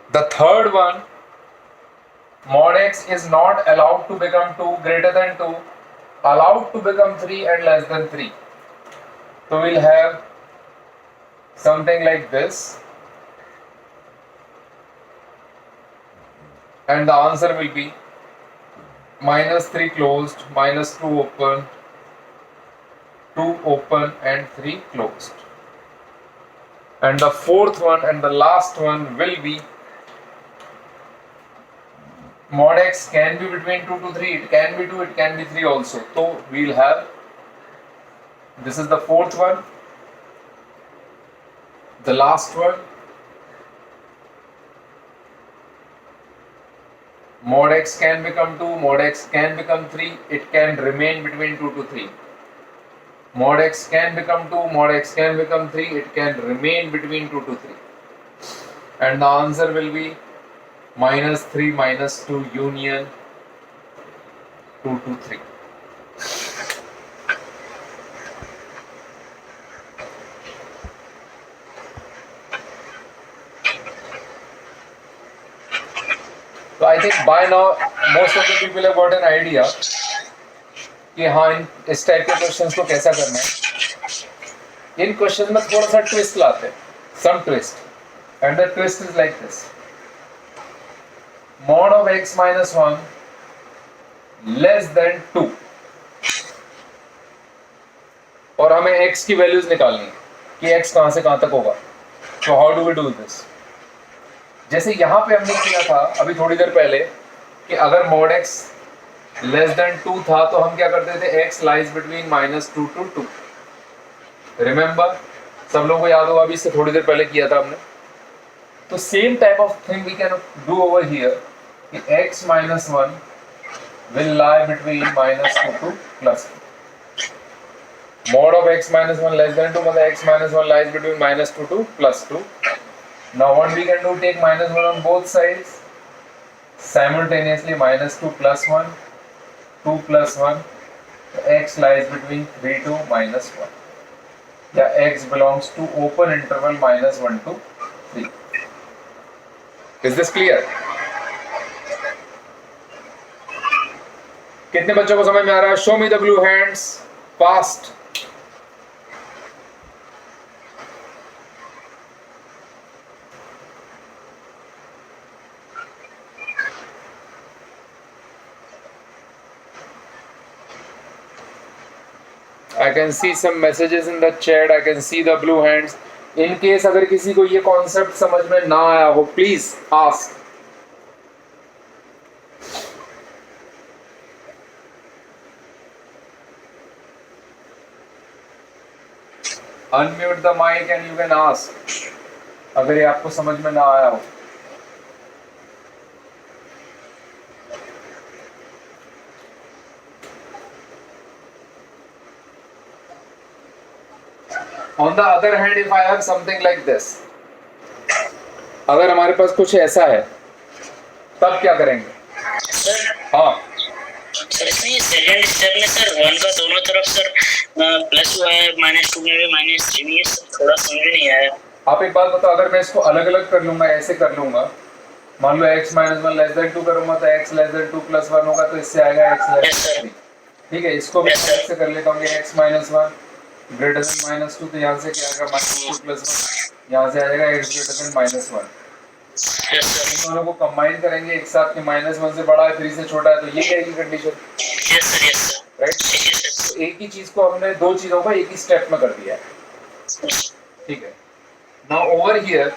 The third one, mod x is not allowed to become 2 greater than 2, allowed to become 3 and less than 3. So we'll have something like this, and the answer will be -3 closed, -2 open, 2 open and 3 closed. And the fourth one and the last one will be mod x can be between 2 to 3, it can be 2, it can be 3 also. So we'll have, this is the fourth one, the last one, mod x can become 2, mod x can become 3, it can remain between 2 to 3. Mod x can become 2, mod x can become 3, it can remain between 2 to 3. And the answer will be -3, -2, union 2 to 3. So I think by now most of the people have got an idea कि हाँ इस type के questions को कैसा करना है। इन question में थोड़ा सा ट्विस्ट लाते हैं, some twist, and the twist is like this. mod of x minus 1 less than 2, और हमें x की वैल्यूज निकालनी है कि x कहां से कहां तक होगा। तो how do we do this? जैसे यहां पे हमने किया था अभी थोड़ी देर पहले कि अगर mod x लेस देन 2 था तो हम क्या करते थे, x lies between -2 to 2। Remember, सब लोगों को याद होगा, अभी इससे थोड़ी देर पहले किया था हमने। तो same type of thing we can do over here कि x minus 1 will lie between -2 to +2. Mod of x minus 1 less than 2 मतलब x minus 1 lies between -2 to +2. Now what we can do, take -1 on both sides, simultaneously -2 plus 1, 2 plus 1, x lies between 3 to -1. Yeah, x belongs to open interval -1 to 3. Is this clear? कितने बच्चों को समझ में आ रहा है? Show me the blue hands fast. I can see some messages in the chat. I can see the blue hands. In case अगर किसी को ये कॉन्सेप्ट समझ में ना आया हो, please ask. Unmute the mic and you can ask अगर ये आपको समझ में ना आया हो। On the other hand, if I have something like this, अगर हमारे पास कुछ ऐसा है तब क्या करेंगे? हाँ सर, इसमें सेकंड स्टेप में सर 1 का दोनों तरफ सर प्लस हुआ है, -2 में भी -3 में, थोड़ा समझ में नहीं आया। आप एक बात बताओ, अगर मैं इसको अलग अलग कर लूंगा, ऐसे कर लूंगा, मान लो x -1 लेस देन 2 करूंगा तो x लेस देन 2 प्लस 1 होगा, तो इससे आएगा x लेस देन 3। ठीक है, इसको भी ऐसे कर लेता हूँ कि x -1 ग्रेटर देन -2, तो यहाँ से क्या आएगा -2 प्लस 1, यहाँ से आ जाएगा x ग्रेटर देन -1। इन दोनों को कंबाइन करेंगे एक साथ, कि -1 से बड़ा है 3 से छोटा है, तो ये क्या है कंडीशन? राइट। एक ही चीज को हमने दो चीजों का एक ही स्टेप में कर दिया है। ठीक है, now over here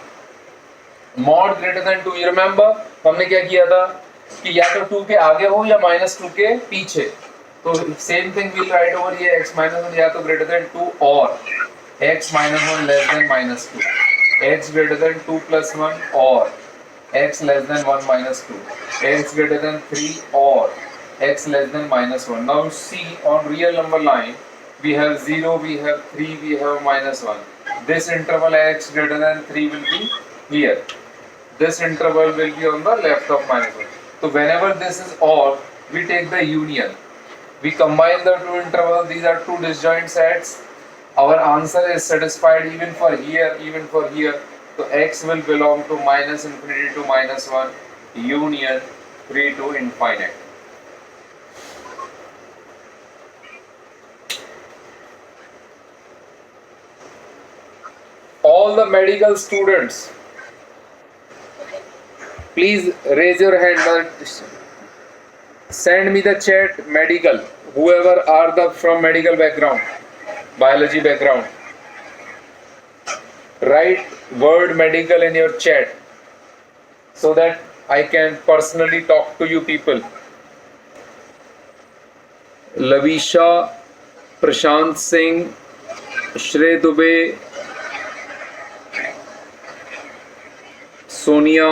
mod greater than 2, you remember हमने क्या किया था कि या तो 2 के आगे हो या -2 के पीछे। तो same thing will write over here, x -1 या तो ग्रेटर देन 2 और x minus 1 less than minus 2, x greater than 2 plus 1 or x less than 1 minus 2, x greater than 3 or x less than minus 1. Now see, on real number line we have 0, we have 3, we have minus 1. This interval x greater than 3 will be here. This interval will be on the left of minus 1. So whenever this is odd, we take the union. We combine the two intervals. These are two disjoint sets. Our answer is satisfied even for here, even for here. So x will belong to minus infinity to minus 1, union 3 to infinite. All the medical students, please raise your hand. Send me the chat medical, whoever are the from medical background, biology background. Write word medical in your chat so that I can personally talk to you people. Lavisha, Prashant Singh, Shrey Dubey, Sonia,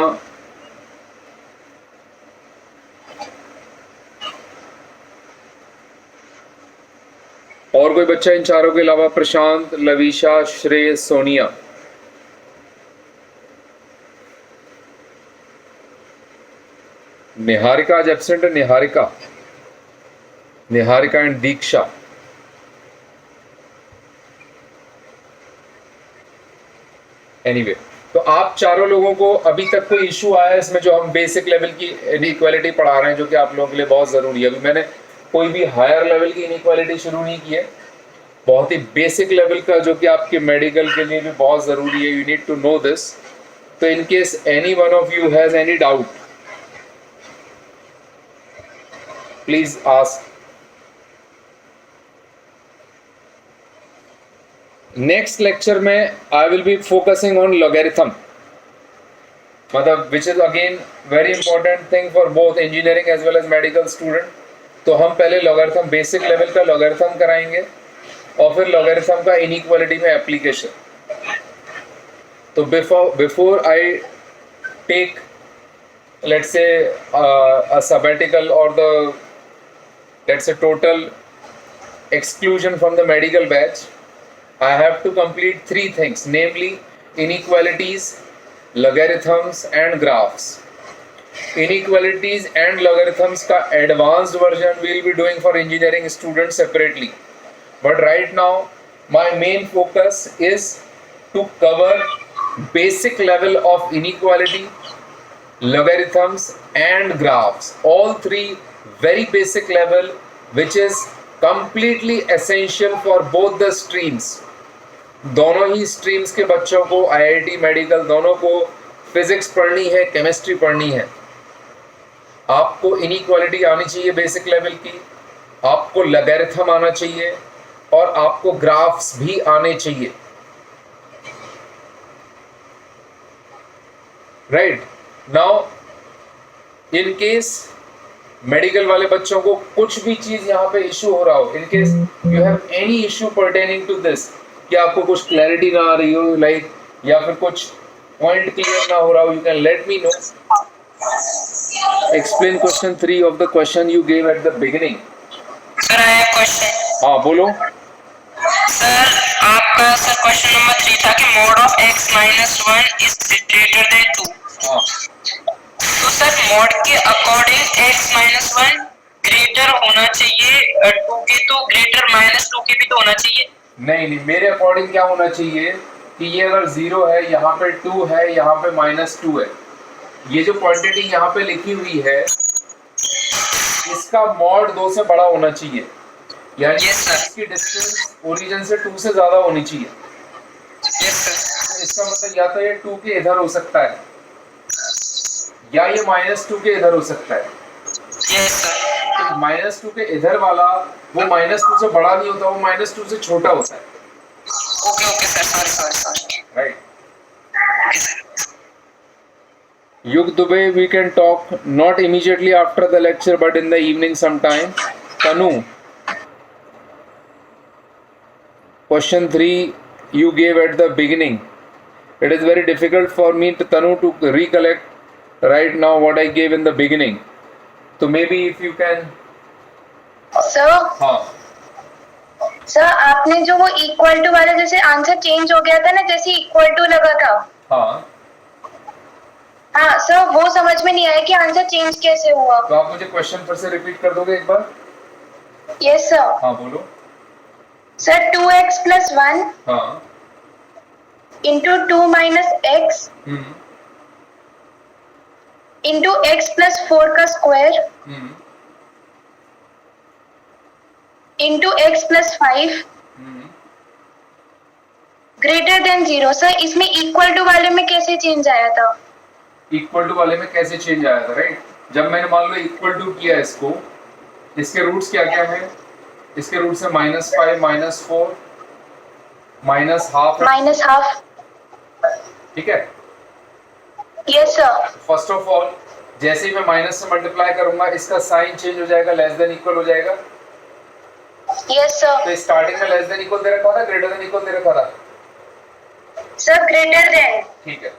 और कोई बच्चा इन चारों के अलावा? प्रशांत, लविशा, श्रेय, सोनिया. निहारिका आज absent है. Niharika and Diksha. Anyway, तो आप चारों लोगों को अभी तक कोई इशू आया है इसमें? जो हम बेसिक लेवल की इनइक्वालिटी पढ़ा रहे हैं, जो कि आप लोगों के लिए बहुत ज़रूरी है. अभी मैंने कोई भी हायर लेवल की इनइक्वालिटी शुरू नहीं की है. बहुत ही बेसिक लेवल का, जो कि आपके मेडिकल के लिए भी बहुत ज़रूरी है. You need to know this. तो in case any one of you has any doubt, please ask. Next lecture में I will be focusing on logarithm, मतलब which is again very important thing for both engineering as well as medical student. तो हम पहले logarithm, basic level का logarithm कराएंगे और फिर logarithm का इनइक्वालिटी में एप्लीकेशन. तो before I take let's say a sabbatical or the let's say total exclusion from the medical batch, I have to complete three things, namely inequalities, logarithms and graphs. Inequalities and logarithms का advanced version we will be doing for engineering students separately. But right now my main focus is to cover basic level of inequality, logarithms and graphs. All three very basic level, which is completely essential for both the streams. दोनों ही streams के बच्चों को, IIT medical दोनों को physics पढ़नी है, chemistry पढ़नी है. आपको इनइक्वालिटी आनी चाहिए बेसिक लेवल की, आपको लॉगरिथम आना चाहिए और आपको ग्राफ्स भी आने चाहिए. Right now, in case medical वाले बच्चों को कुछ भी चीज यहाँ पे इशू हो रहा हो, in case you have any issue pertaining to this, कि आपको कुछ क्लैरिटी ना आ रही हो, लाइक या फिर कुछ पॉइंट क्लियर ना हो रहा हो, you can let me know. Explain question 3 of the question you gave at the beginning. Sir I have question. हाँ बोलो. सर आपका सर क्वेश्चन नंबर 3 था कि mod of x minus 1 is greater than 2. हाँ, तो सर mod के according x minus 1 greater होना चाहिए 2 के, तो ग्रेटर minus 2 के भी तो होना चाहिए. नहीं, मेरे अकॉर्डिंग क्या होना चाहिए कि ये अगर 0 है, यहाँ पे 2 है, यहाँ पे -2 है, ये जो क्वांटिटी यहाँ पे लिखी हुई है इसका मॉड 2 से बड़ा होना चाहिए, यानी इसकी डिस्टेंस ओरिजिन से 2 से ज्यादा होनी चाहिए. तो इसका मतलब या तो ये 2 के इधर हो सकता है या ये -2 के इधर हो सकता है. तो -2 के इधर वाला वो -2 से बड़ा नहीं होता, वो -2 से छोटा होता है. Okay sir, sorry. Right. Yug Dubey, we can talk not immediately after the lecture but in the evening sometime. Tanu, question 3 you gave at the beginning. It is very difficult for me, Tanu, to recollect right now what I gave in the beginning. So maybe if you can. Sir हाँ sir आपने जो वो equal to वाला जैसे answer change हो गया था ना, जैसे इक्वल टू लगा था, हाँ, हाँ सर वो समझ में नहीं आया कि आंसर चेंज कैसे हुआ. तो आप मुझे क्वेश्चन फिर से रिपीट कर दोगे एक बार? Yes sir. हाँ बोलो. सर 2x + 1 हाँ. इंटू 2 - x इंटू x + 4 का square into x + 5 greater than 0. Sir इसमें इक्वल टू वाले में कैसे चेंज आया था? इक्वल टू वाले में कैसे चेंज आया था, राइट? जब मैंने मान लो इक्वल टू किया इसको, इसके रूट्स क्या क्या है? इसके रूट्स है -5 -4 -½ ठीक है. Yes sir. First of all जैसे ही मैं माइनस से मल्टीप्लाई करूंगा इसका साइन चेंज हो जाएगा, लेस देन इक्वल हो जाएगा. Yes sir. तो स्टार्टिंग में लेस देन इक्वल दे रखा था, ग्रेटर देन इक्वल दे रखा था. Sir greater than. ठीक है.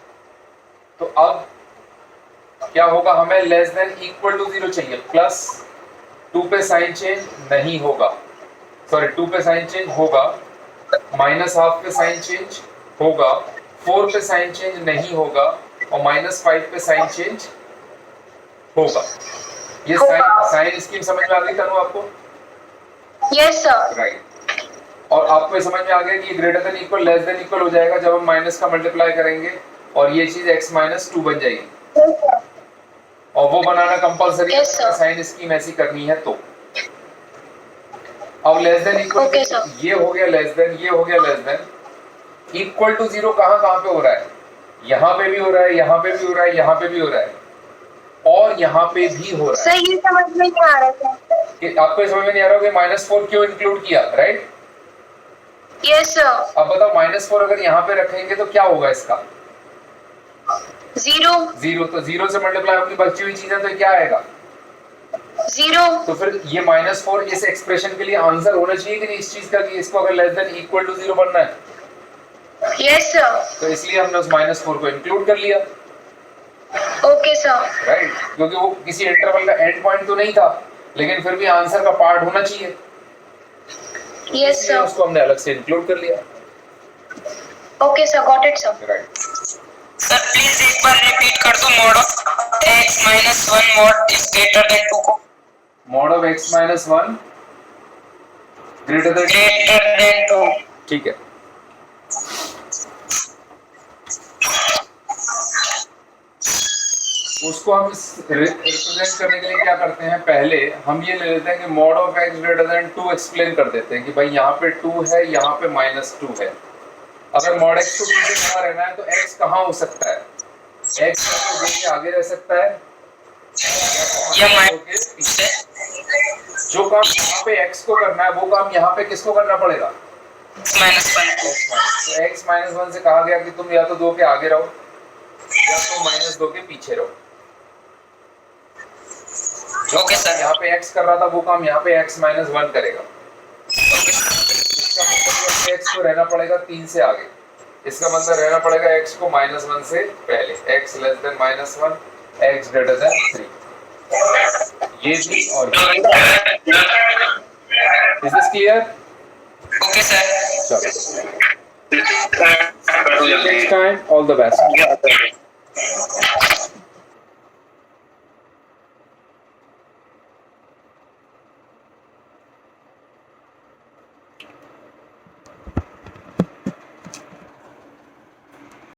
तो अब क्या होगा, हमें लेस देन इक्वल टू 0 चाहिए. प्लस 2 पे साइन चेंज नहीं होगा, सॉरी 2 पे साइन चेंज होगा, -½ पे साइन चेंज होगा, 4 पे साइन चेंज नहीं होगा और -5 पे साइन चेंज होगा. ये साइन स्कीम समझ में आ गई तनु आपको? Yes sir. राइट. और आपको ये समझ में आ गया कि greater than equal less than equal हो जाएगा जब हम माइनस का मल्टीप्लाई करेंगे और ये चीज x - 2 बन जाएगी. और वो बनाना कंपलसरी है, साइन स्कीम ऐसी करनी है तो. अब लेस देन इक्वल ये हो गया लेस देन, ये हो गया लेस देन. इक्वल टू 0 कहाँ कहाँ पे हो रहा है? यहाँ पे भी हो रहा है, यहाँ पे भी हो रहा है, यहाँ पे भी हो रहा है और यहाँ पे भी हो रहा है. सर ये समझ में नहीं आ रहा था कि आपको ये समझ में नहीं आ रहा कि -4 क्यों इंक्लूड किया, राइट? Yes sir. अब बताओ -4 अगर यहाँ पे रखेंगे तो क्या होगा इसका? 0. तो 0 से मल्टीप्लाई होगी बची हुई चीजें, तो क्या आएगा? 0. तो फिर ये -4 इस एक्सप्रेशन के लिए आंसर होना चाहिए कि नहीं इस चीज का, कि इसको अगर लेस देन इक्वल टू 0 बनना है. Yes sir. तो इसलिए हमने उस -4 को इंक्लूड कर लिया. Okay sir. राइट, क्योंकि वो किसी इंटरवल का एंड पॉइंट तो नहीं था, लेकिन फिर भी आंसर का पार्ट होना चाहिए. Yes sir. उसको हमने अलग से इंक्लूड कर लिया. Okay sir, got it sir. Right. Sir please एक बार रिपीट कर दो. mod of x - 1 mod is greater than 2 को. mod of x - 1 greater than 2. ठीक है. उसको हम रिप्रेजेंट करने के लिए क्या करते हैं, पहले हम ये ले लेते हैं कि mod of x greater than 2 explain कर देते हैं कि भाई यहाँ पे 2 है, यहाँ पे -2 है. अगर mod x को 2 से बड़ा रहना है तो x कहाँ हो सकता है? x को 2 के आगे रह सकता है या पीछे. जो काम यहाँ पे x को करना है वो काम यहाँ पे किसको करना पड़ेगा? -1. तो x - 1 से कहा गया कि तुम या तो 2 के आगे रहो या तो -2 के पीछे रहो. Okay sir. यहाँ पे x कर रहा था वो काम यहाँ पे x - 1 करेगा. इसका मतलब x को रहना पड़ेगा 3 से आगे. इसका मतलब रहना पड़ेगा x को -1 से पहले. x less than -1, x greater than 3. ये थी और is this clear? Okay sir. चलो, next time all the best.